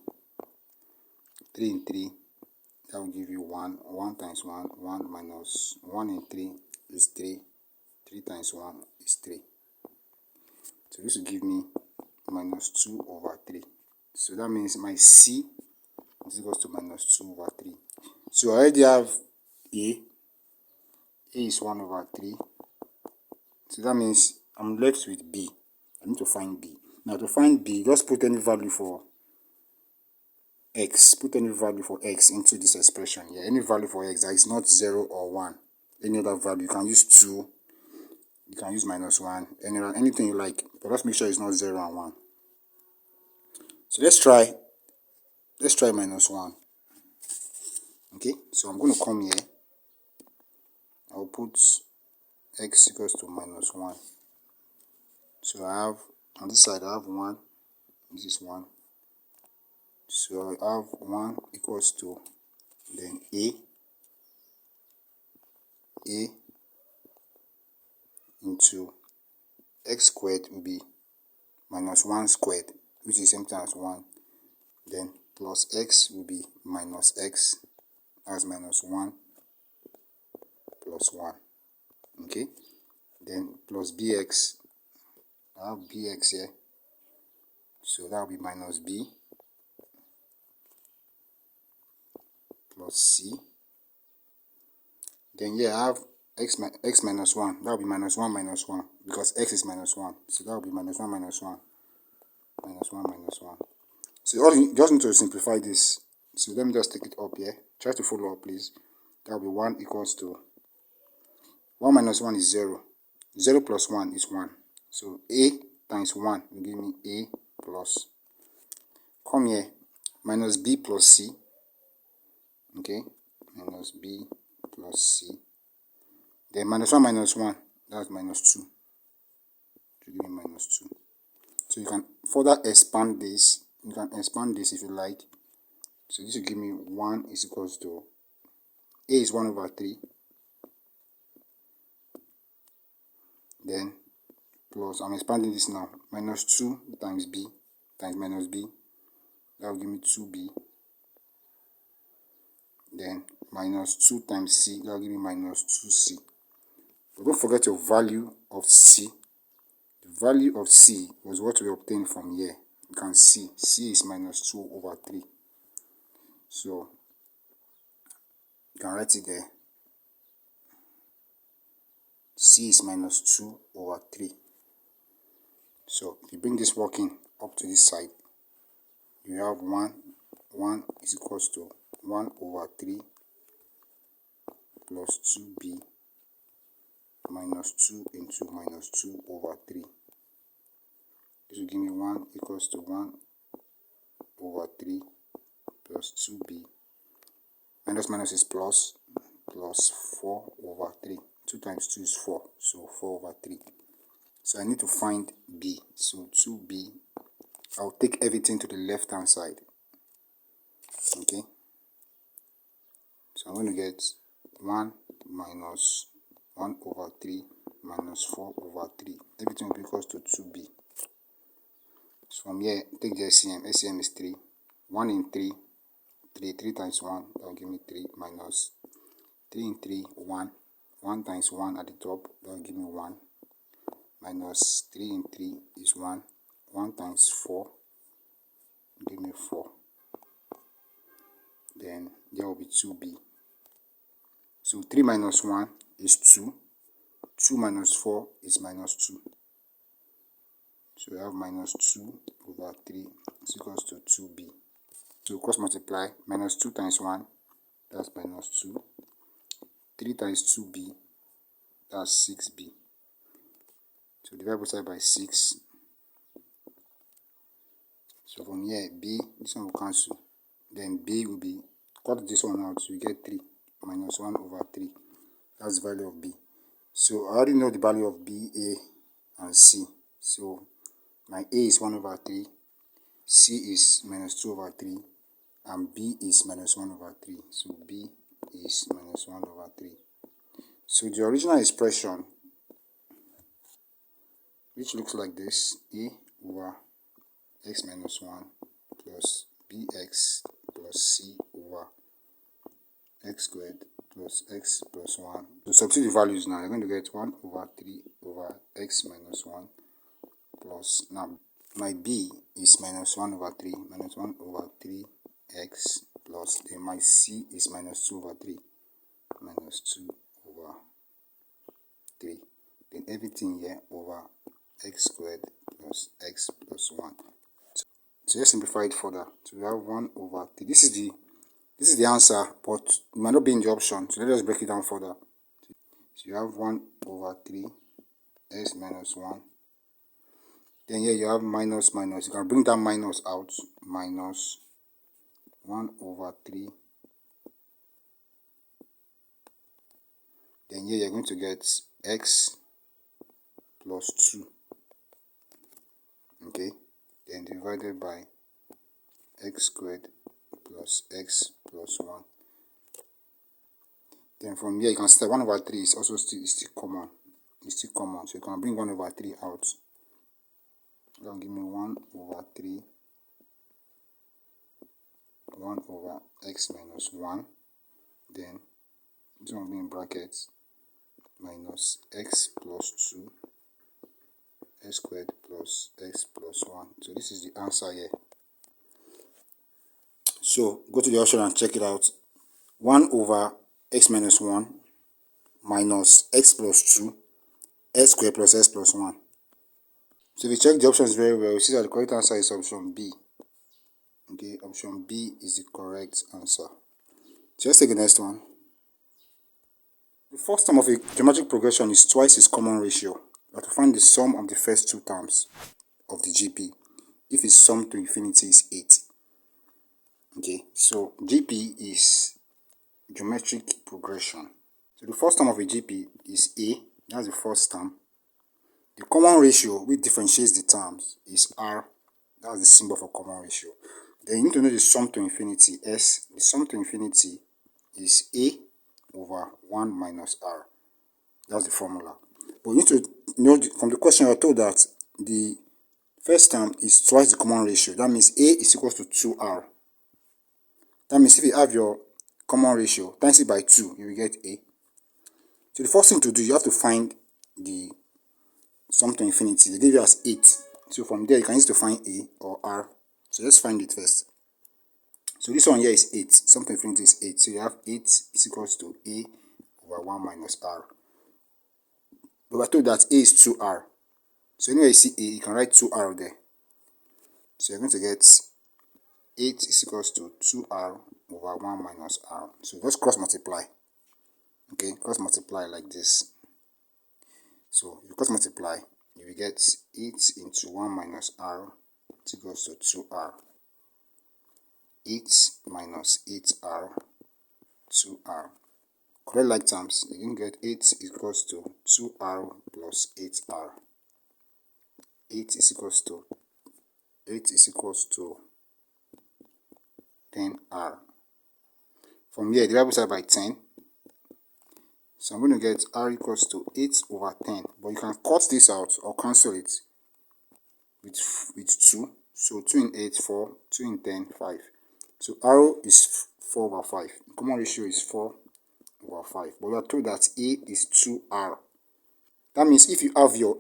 in 3, that will give you 1. 1 times 1, 1 minus 1 in 3 is 3. 3 times 1 is 3. So this will give me minus 2 over 3. So that means my c is equals to minus 2 over 3. So I already have a A is 1 over 3. So that means I'm left with B. I need to find B. Now to find B, just put any value for x. Put any value for x into this expression here. Any value for x that is not 0 or 1. Any other value. You can use 2. You can use -1. Anything you like. But just make sure it's not 0 and 1. So let's try -1. Okay, so I'm going to come here. I'll put x equals to -1. So I have, on this side I have 1. This is 1. So I have 1 equals to, then a into x squared will be -1 squared, which is same thing as 1. Then plus x will be minus x, as -1 plus 1. Okay, then plus bx. I have bx here, so that will be minus b plus c. Then here I have x minus 1. That will be -1 minus 1, because x is -1. So that will be -1 minus 1. -1 minus 1. So all you just need to simplify this. So let me just take it up here. Try to follow up, please. That will be 1 equals to 1 minus 1 is 0. 0 plus 1 is 1. So a times 1 will give me a plus. Come here. Minus b plus c. Okay. Minus b plus c. Then -1 minus 1. That's -2. To give me -2. So you can further expand this. You can expand this if you like. So this will give me 1 is equals to, a is 1 over 3. Then plus, I'm expanding this now, -2 times b times minus b. That will give me 2b. Then -2 times c. That will give me -2c. But don't forget your value of c. The value of c was what we obtained from here. You can see c is -2 over 3. So you can write it there. C is -2 over 3. So if you bring this working up to this side, you have 1 is equals to 1 over 3 plus 2b minus 2 into -2 over 3. This will give me 1 equals to 1 over 3 plus 2b. Minus is plus 4 over 3. 2 times 2 is 4, so 4 over 3. So I need to find b. So 2b, I'll take everything to the left hand side. Okay. So I'm going to get 1 minus 1 over 3 minus 4 over 3. Everything will be equals to 2b. So from here, take the LCM. LCM is 3. 1 in 3. 3 times 1, that will give me 3 minus 3 in 3, 1. 1 times 1 at the top, that will give me 1. Minus 3 in 3 is 1. 1 times 4 will give me 4. Then there will be 2b. So 3 minus 1 is 2. 2 minus 4 is -2. So we have -2 over 3 is equals to 2b. So cross multiply, -2 times 1, that's -2. 3 times 2b, that's 6b. So divide both sides by 6. So from here, b, this one will cancel. Then b will be, cut this one out, so you get 3 minus 1 over 3. That's the value of b. So I already know the value of b, a, and c. So my a is 1 over 3, c is -2 over 3, and b is -1 over 3. So b is -1 over 3. So the original expression, which looks like this, a over x minus 1 plus bx plus c over x squared plus x plus 1. So substitute the values now. You're going to get 1 over 3 over x minus 1 plus, now my b is -1 over 3, -1 over 3x plus, then my c is -2 over 3, -2 over 3. Then everything here over x squared plus x plus 1. So let's simplify it further. So we have 1 over 3. This is the answer, but it might not be in the option. So let us break it down further. So you have 1 over 3 s minus 1. Then here you have minus minus. You can bring that minus out. Minus 1 over 3. Then here you're going to get x plus 2. Okay. Then divided by x squared plus x plus 1. Then from here you can see that 1 over 3 is also still common. It's still common. So you can bring 1 over 3 out. That will give me 1 over 3. 1 over x minus 1. Then this one will be in brackets. Minus x plus 2. X squared plus x plus 1. So this is the answer here. So go to the option and check it out. 1 over x minus 1 minus x plus 2 x squared plus x plus 1. So if you check the options very well, you see that the correct answer is option B. Okay, option B is the correct answer. So let's take the next one. The first term of a geometric progression is twice its common ratio. You have to find the sum of the first two terms of the GP. If its sum to infinity is 8. Okay, so GP is geometric progression. So the first term of a GP is A. That's the first term. The common ratio, which differentiates the terms, is R. That's the symbol for common ratio. Then you need to know the sum to infinity, S. The sum to infinity is A over 1 minus R. That's the formula. But you need to know from the question you're told that the first term is twice the common ratio. That means A is equal to 2R. That means if you have your common ratio, times it by 2, you will get A. So the first thing to do, you have to find the sum to infinity. They give you as 8. So from there, you can use to find A or R. So let's find it first. So this one here is 8. Sum to infinity is 8. So you have 8 is equals to A over 1 minus R. But we're told that A is 2R. So anywhere you see A, you can write 2R there. So you're going to get 8 is equals to 2R over 1 minus R. So just cross multiply. Okay, cross multiply like this. So if you cross multiply, you will get 8 into 1 minus R is equals to 2R. 8 minus 8R, 2R. Correct like terms, you can get 8 equals to 2R plus 8R. 8 is equals to 10R. From here, divide both sides by 10. So I'm going to get R equals to 8 over 10. But you can cut this out or cancel it with 2. So 2 in 8, 4. 2 in 10, 5. So R is 4 over 5. The common ratio is 4 over 5. But we are told that A is 2R. That means if you have your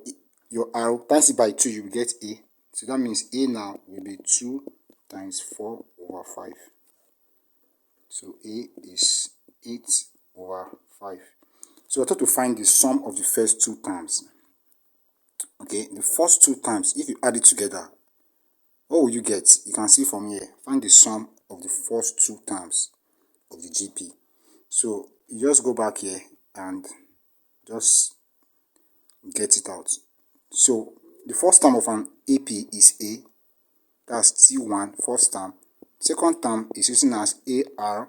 R times it by 2, you will get A. So that means A now will be 2 times 4 over 5. So A is 8 over 5. So we're told to find the sum of the first two terms. Okay, the first two terms, if you add it together, what will you get? You can see from here. Find the sum of the first two terms of the GP. So you just go back here and just get it out. So the first term of an AP is A. That's T1, first term. Second term is using as AR.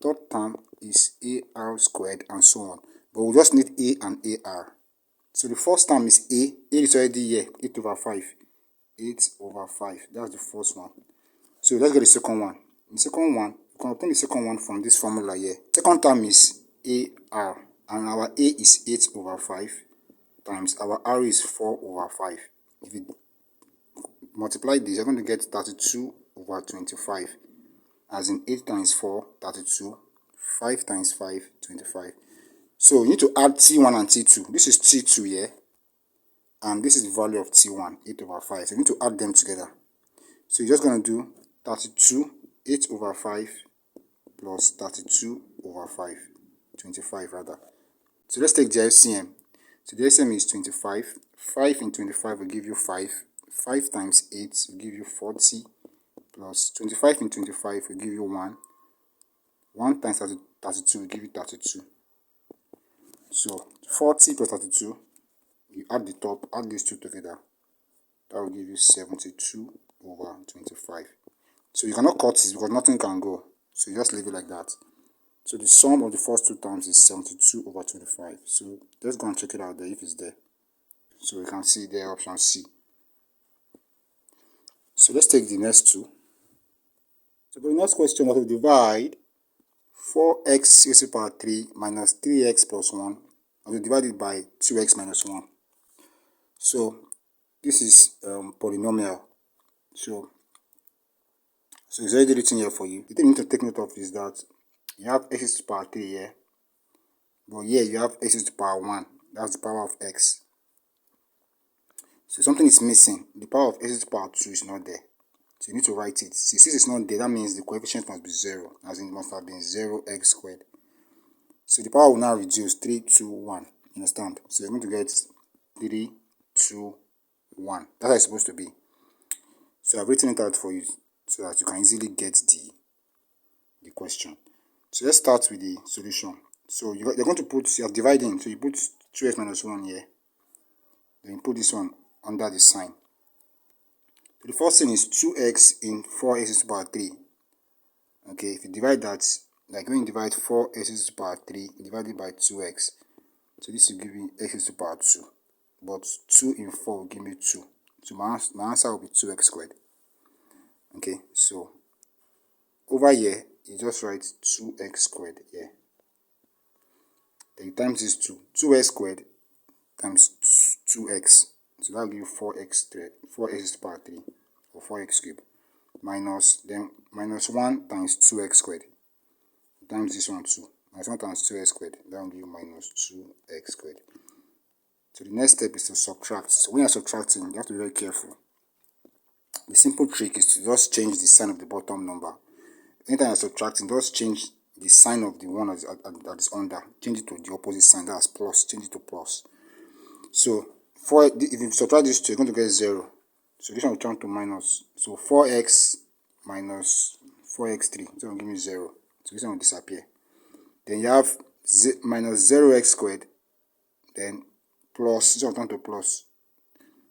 Third term is AR squared and so on. But we just need A and AR. So the first term is A. A is already here, 8 over 5. 8 over 5. That's the first one. So let's get the second one. In the second one, you can obtain the second one from this formula here. Second term is AR. And our A is 8 over 5 times our R is 4 over 5. If you multiply this, you're going to get 32 over 25. As in 8 times 4, 32. 5 times 5, 25. So you need to add T1 and T2. This is T2 here. And this is the value of T1, 8 over 5. So you need to add them together. So you're just going to do 32, 8 over 5 plus 32 over 5. 25 rather. So let's take the LCM. So the LCM is 25. 5 in 25 will give you 5. 5 times 8 will give you 40, plus 25 in 25 will give you 1. 1 times 32 will give you 32. So 40 plus 32, you add the top, add these two together. That will give you 72 over 25. So you cannot cut this because nothing can go. So you just leave it like that. So the sum of the first two terms is 72 over 25. So let's go and check it out there if it's there. So we can see there option C. So let's take the next two. So for the next question, we have to divide 4x raised to the power 3 minus 3x plus 1. And we divide it by 2x minus 1. So this is polynomial. So it's already written here for you. The thing you need to take note of is that you have x raised to the power 3 here. But here you have x raised to the power 1. That's the power of x. So something is missing. The power of x raised to the power 2 is not there. So you need to write it. Since it's not there, that means the coefficient must be 0. As in, it must have been 0x squared. So the power will now reduce 3, 2, 1. You understand? So you're going to get 3, 2, 1. That's how it's supposed to be. So I've written it out for you so that you can easily get the question. So let's start with the solution. So you're going to put, you are dividing. So you put 2x minus 1 here. Then you put this one under the sign. So the first thing is 2x in 4x raised to the power 3. Okay, if you divide that, like when you divide 4x raised to the power 3 divided by 2x, so this will give me x raised to the power 2. But 2 in 4 will give me 2. So my answer will be 2x squared. Okay, so over here, you just write 2x squared here. Then you times this 2. 2x squared times 2x. So that will give you 4x raised to the power 3 or 4x cubed. Minus 1 times 2x squared. Times this one 2. Minus 1 times 2x squared. That will give you minus 2x squared. So the next step is to subtract. So when you're subtracting, you have to be very careful. The simple trick is to just change the sign of the bottom number. Anytime you're subtracting, just change the sign of the one that is under. Change it to the opposite sign, that's plus. Change it to plus. So if you subtract these two, you're going to get 0. So this one will turn to minus. So 4x minus 4x3. This one will give me 0. So this one will disappear. Then you have minus 0x squared. Then plus, this one will turn to plus.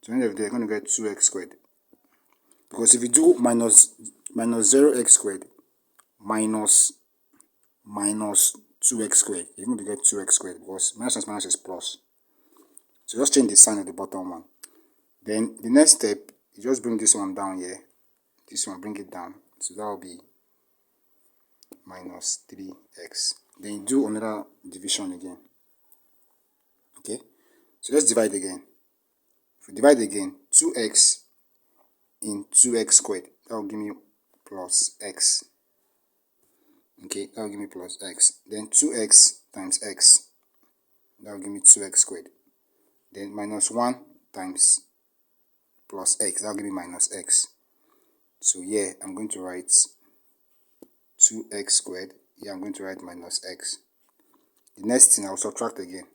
So at the end of the day, you're going to get 2x squared. Because if you do minus 0x squared minus 2x squared, you're going to get 2x squared because minus is plus. So just change the sign of the bottom one. Then the next step, you just bring this one down here. This one, bring it down. So that will be minus 3x. Then you do another division again. Okay? So let's divide again. If we divide again, 2x in 2x squared, that will give me plus x. Okay, that will give me plus x. Then 2x times x, that will give me 2x squared. Then minus 1 times plus x, that will give me minus x. So here, I'm going to write 2x squared. Here, I'm going to write minus x. The next thing, I will subtract again.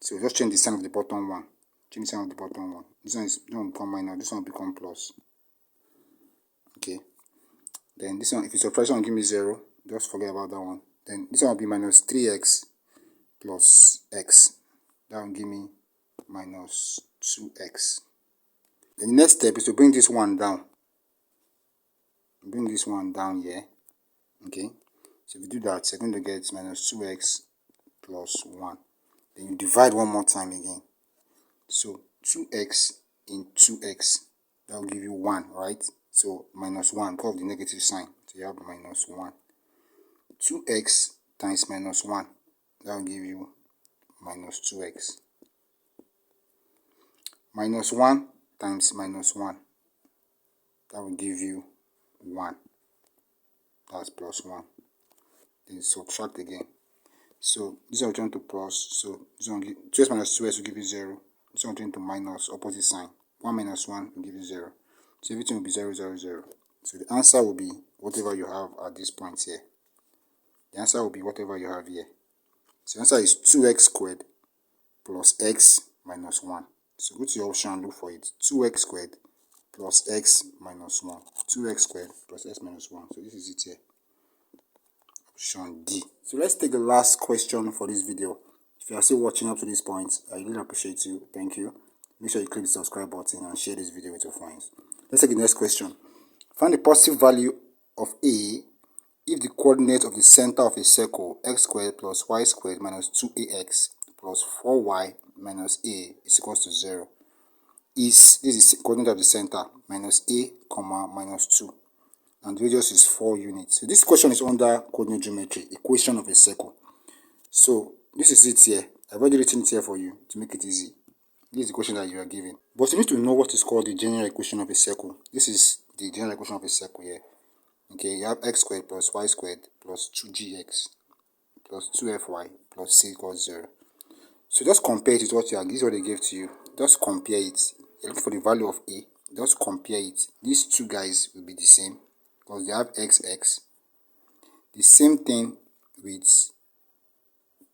So just change the sign of the bottom one. Change the sign of the bottom one. This one will become minus, this one will become plus. Okay. Then this one, if you subtract, this one will give me 0. Just forget about that one. Then this one will be minus 3x plus x. That will give me minus 2x. Then the next step is to bring this one down. Bring this one down here. Okay. So if you do that, you're going to get minus 2x plus 1. Then you divide one more time again. So 2x in 2x, that will give you 1, right? So minus 1, because of the negative sign. So you have minus 1. 2x times minus 1, that will give you minus 2x. Minus 1 times minus 1, that will give you 1. That's plus 1. Then subtract again. So this one will turn to plus. So this one 2x minus 2x will give you 0. This one will turn to minus, opposite sign. 1 minus 1 will give you 0. So everything will be 0, 0, 0. So the answer will be whatever you have at this point here. The answer will be whatever you have here. So the answer is 2x squared plus x minus 1. So go to your option and look for it. 2x squared plus x minus 1. 2x squared plus x minus 1. So this is it here. Option D. So let's take the last question for this video. If you are still watching up to this point, I really appreciate you. Thank you. Make sure you click the subscribe button and share this video with your friends. Let's take the next question. Find the positive value of A if the coordinate of the center of a circle x squared plus y squared minus 2ax plus 4y minus a is equals to 0. This is the coordinate of the center minus a comma minus 2 and the radius is 4 units. So this question is under coordinate geometry, equation of a circle. So this is it here. I've already written it here for you to make it easy. This is the question that you are given. But you need to know what is called the general equation of a circle. This is the general equation of a circle here. Okay, you have x squared plus y squared plus 2gx plus 2fy plus c equals 0. So just compare it with what you are. This is what they gave to you. Just compare it. You're looking for the value of a. Just compare it. These two guys will be the same because they have xx. The same thing with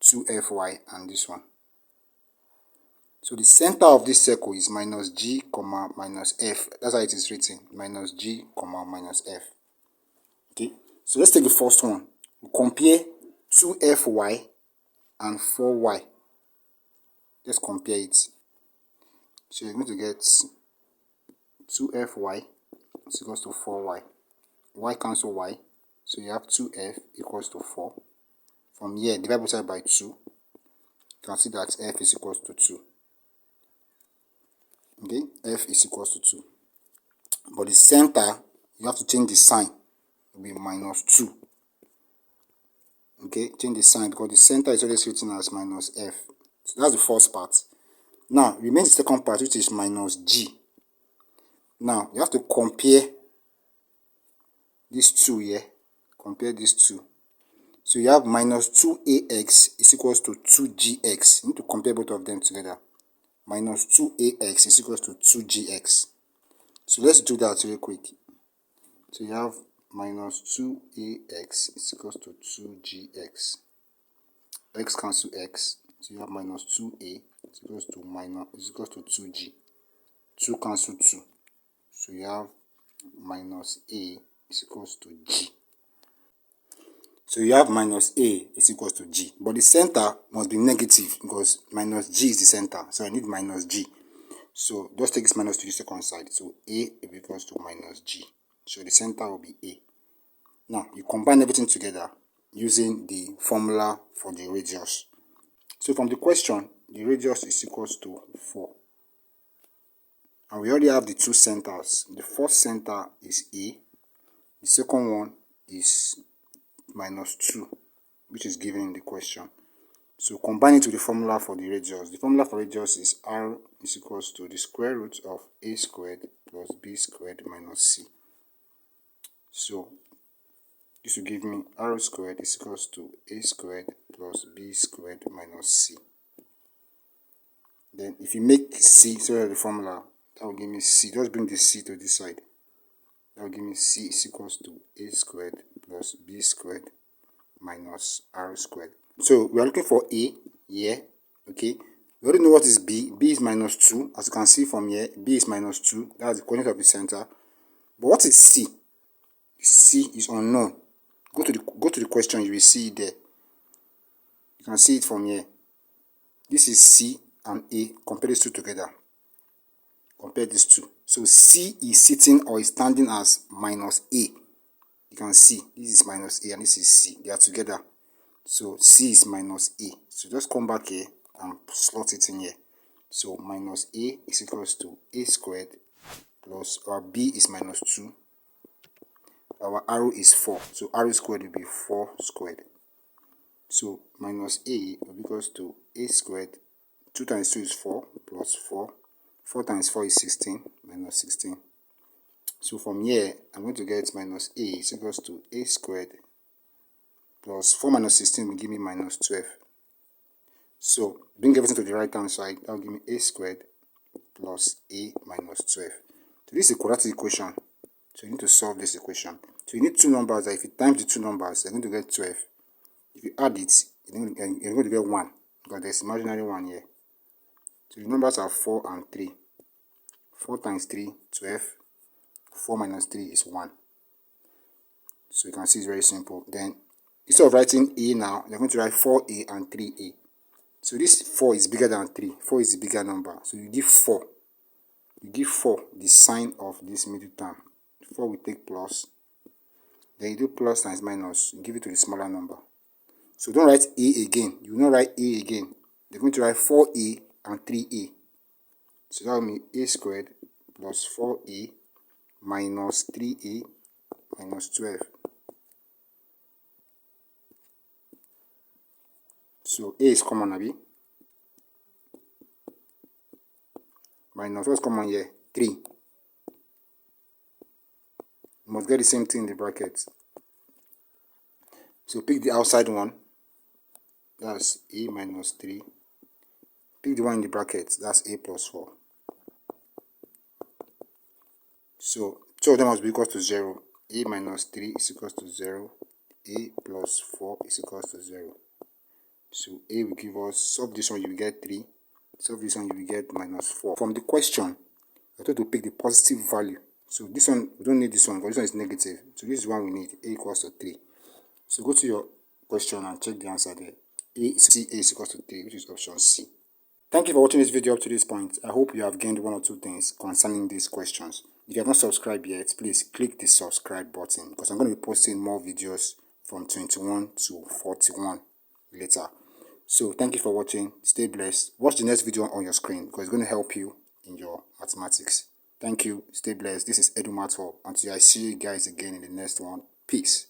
2fy and this one. So the center of this circle is minus g comma minus f. That's how it is written. Minus g comma minus f. Okay. So let's take the first one. We compare 2fy and 4y. Let's compare it. So you're going to get 2fy is equals to 4y. Y cancel y. So you have 2f equals to 4. From here, divide both sides by 2. You can see that f is equals to 2. Okay, f is equals to 2. But the center, you have to change the sign. It will be minus 2. Okay, change the sign because the center is always written as minus f. So that's the first part. Now, remains the second part, which is minus g. Now, you have to compare these two here. Compare these two. So you have minus 2ax is equals to 2gx. You need to compare both of them together. Minus 2ax is equals to 2gx. So let's do that real quick. So you have minus 2ax is equals to 2gx. X cancel x. So you have minus 2a is equals to 2g. 2 cancel 2. So you have minus a is equals to g. So you have minus a is equals to g. But the center must be negative because minus g is the center. So I need minus g. So just take this minus to the second side. So a is equals to minus g. So the center will be a. Now you combine everything together using the formula for the radius. So from the question, the radius is equals to 4. And we already have the two centers. The first center is A. The second one is minus 2, which is given in the question. So combine it with the formula for the radius. The formula for radius is r is equals to the square root of a squared plus b squared minus c. So this will give me r squared is equals to a squared plus b squared minus c. Then if you make c, so the formula, that will give me c. Just bring the c to this side. That will give me c is equals to a squared plus b squared minus r squared. So we are looking for a here. Okay. We already know what is b. B is minus 2. As you can see from here, b is minus 2. That's the coordinate of the center. But what is c? C is unknown. Go to the question, you will see it there. You can see it from here. This is c and a. Compare these two together. Compare these two. So c is sitting or is standing as minus a. You can see this is minus a and this is c. They are together. So c is minus a. So just come back here and slot it in here. So minus a is equals to a squared plus our b is minus 2. Our r is 4. So r squared will be 4 squared. So minus a will be equals to a squared. 2 times 2 is 4 plus 4. 4 times 4 is 16 minus 16. So from here, I'm going to get minus a is equals to a squared plus 4 minus 16 will give me minus 12. So bring everything to the right hand side. That will give me a squared plus a minus 12. So this is a quadratic equation. So you need to solve this equation. So you need two numbers that if you times the two numbers, you're going to get 12. If you add it, you're going to get 1 because there's imaginary 1 here. So the numbers are 4 and 3. 4 times 3, 12. 4 minus 3 is 1. So you can see it's very simple. Then instead of writing A now, you're going to write 4A and 3A. So this 4 is bigger than 3. 4 is the bigger number. So you give 4. You give 4 the sign of this middle term. 4 will take plus. Then you do plus times minus. You give it to the smaller number. So don't write A again. You will not write A again. You're going to write 4A and 3A. So that will mean A squared plus 4A minus 3A minus 12. So A is common, Abi. Minus what's common here? 3. You must get the same thing in the brackets. So pick the outside one. That's A minus 3. Pick the one in the brackets. That's A plus 4. So 2 of them must be equal to 0. A minus 3 is equal to 0. A plus 4 is equal to 0. So A will give us, solve this one, you will get 3. Solve this one, you will get minus 4. From the question, I told to pick the positive value. So this one, we don't need this one, because this one is negative. So this is one we need, A equals to 3. So go to your question and check the answer there. A is equal to 3, which is option C. Thank you for watching this video up to this point. I hope you have gained 1 or 2 things concerning these questions. If you have not subscribed yet, please click the subscribe button, because I'm going to be posting more videos from 21 to 41 later. So thank you for watching. Stay blessed. Watch the next video on your screen, because it's going to help you in your mathematics. Thank you. Stay blessed. This is edumathhub. Until I see you guys again in the next one. Peace.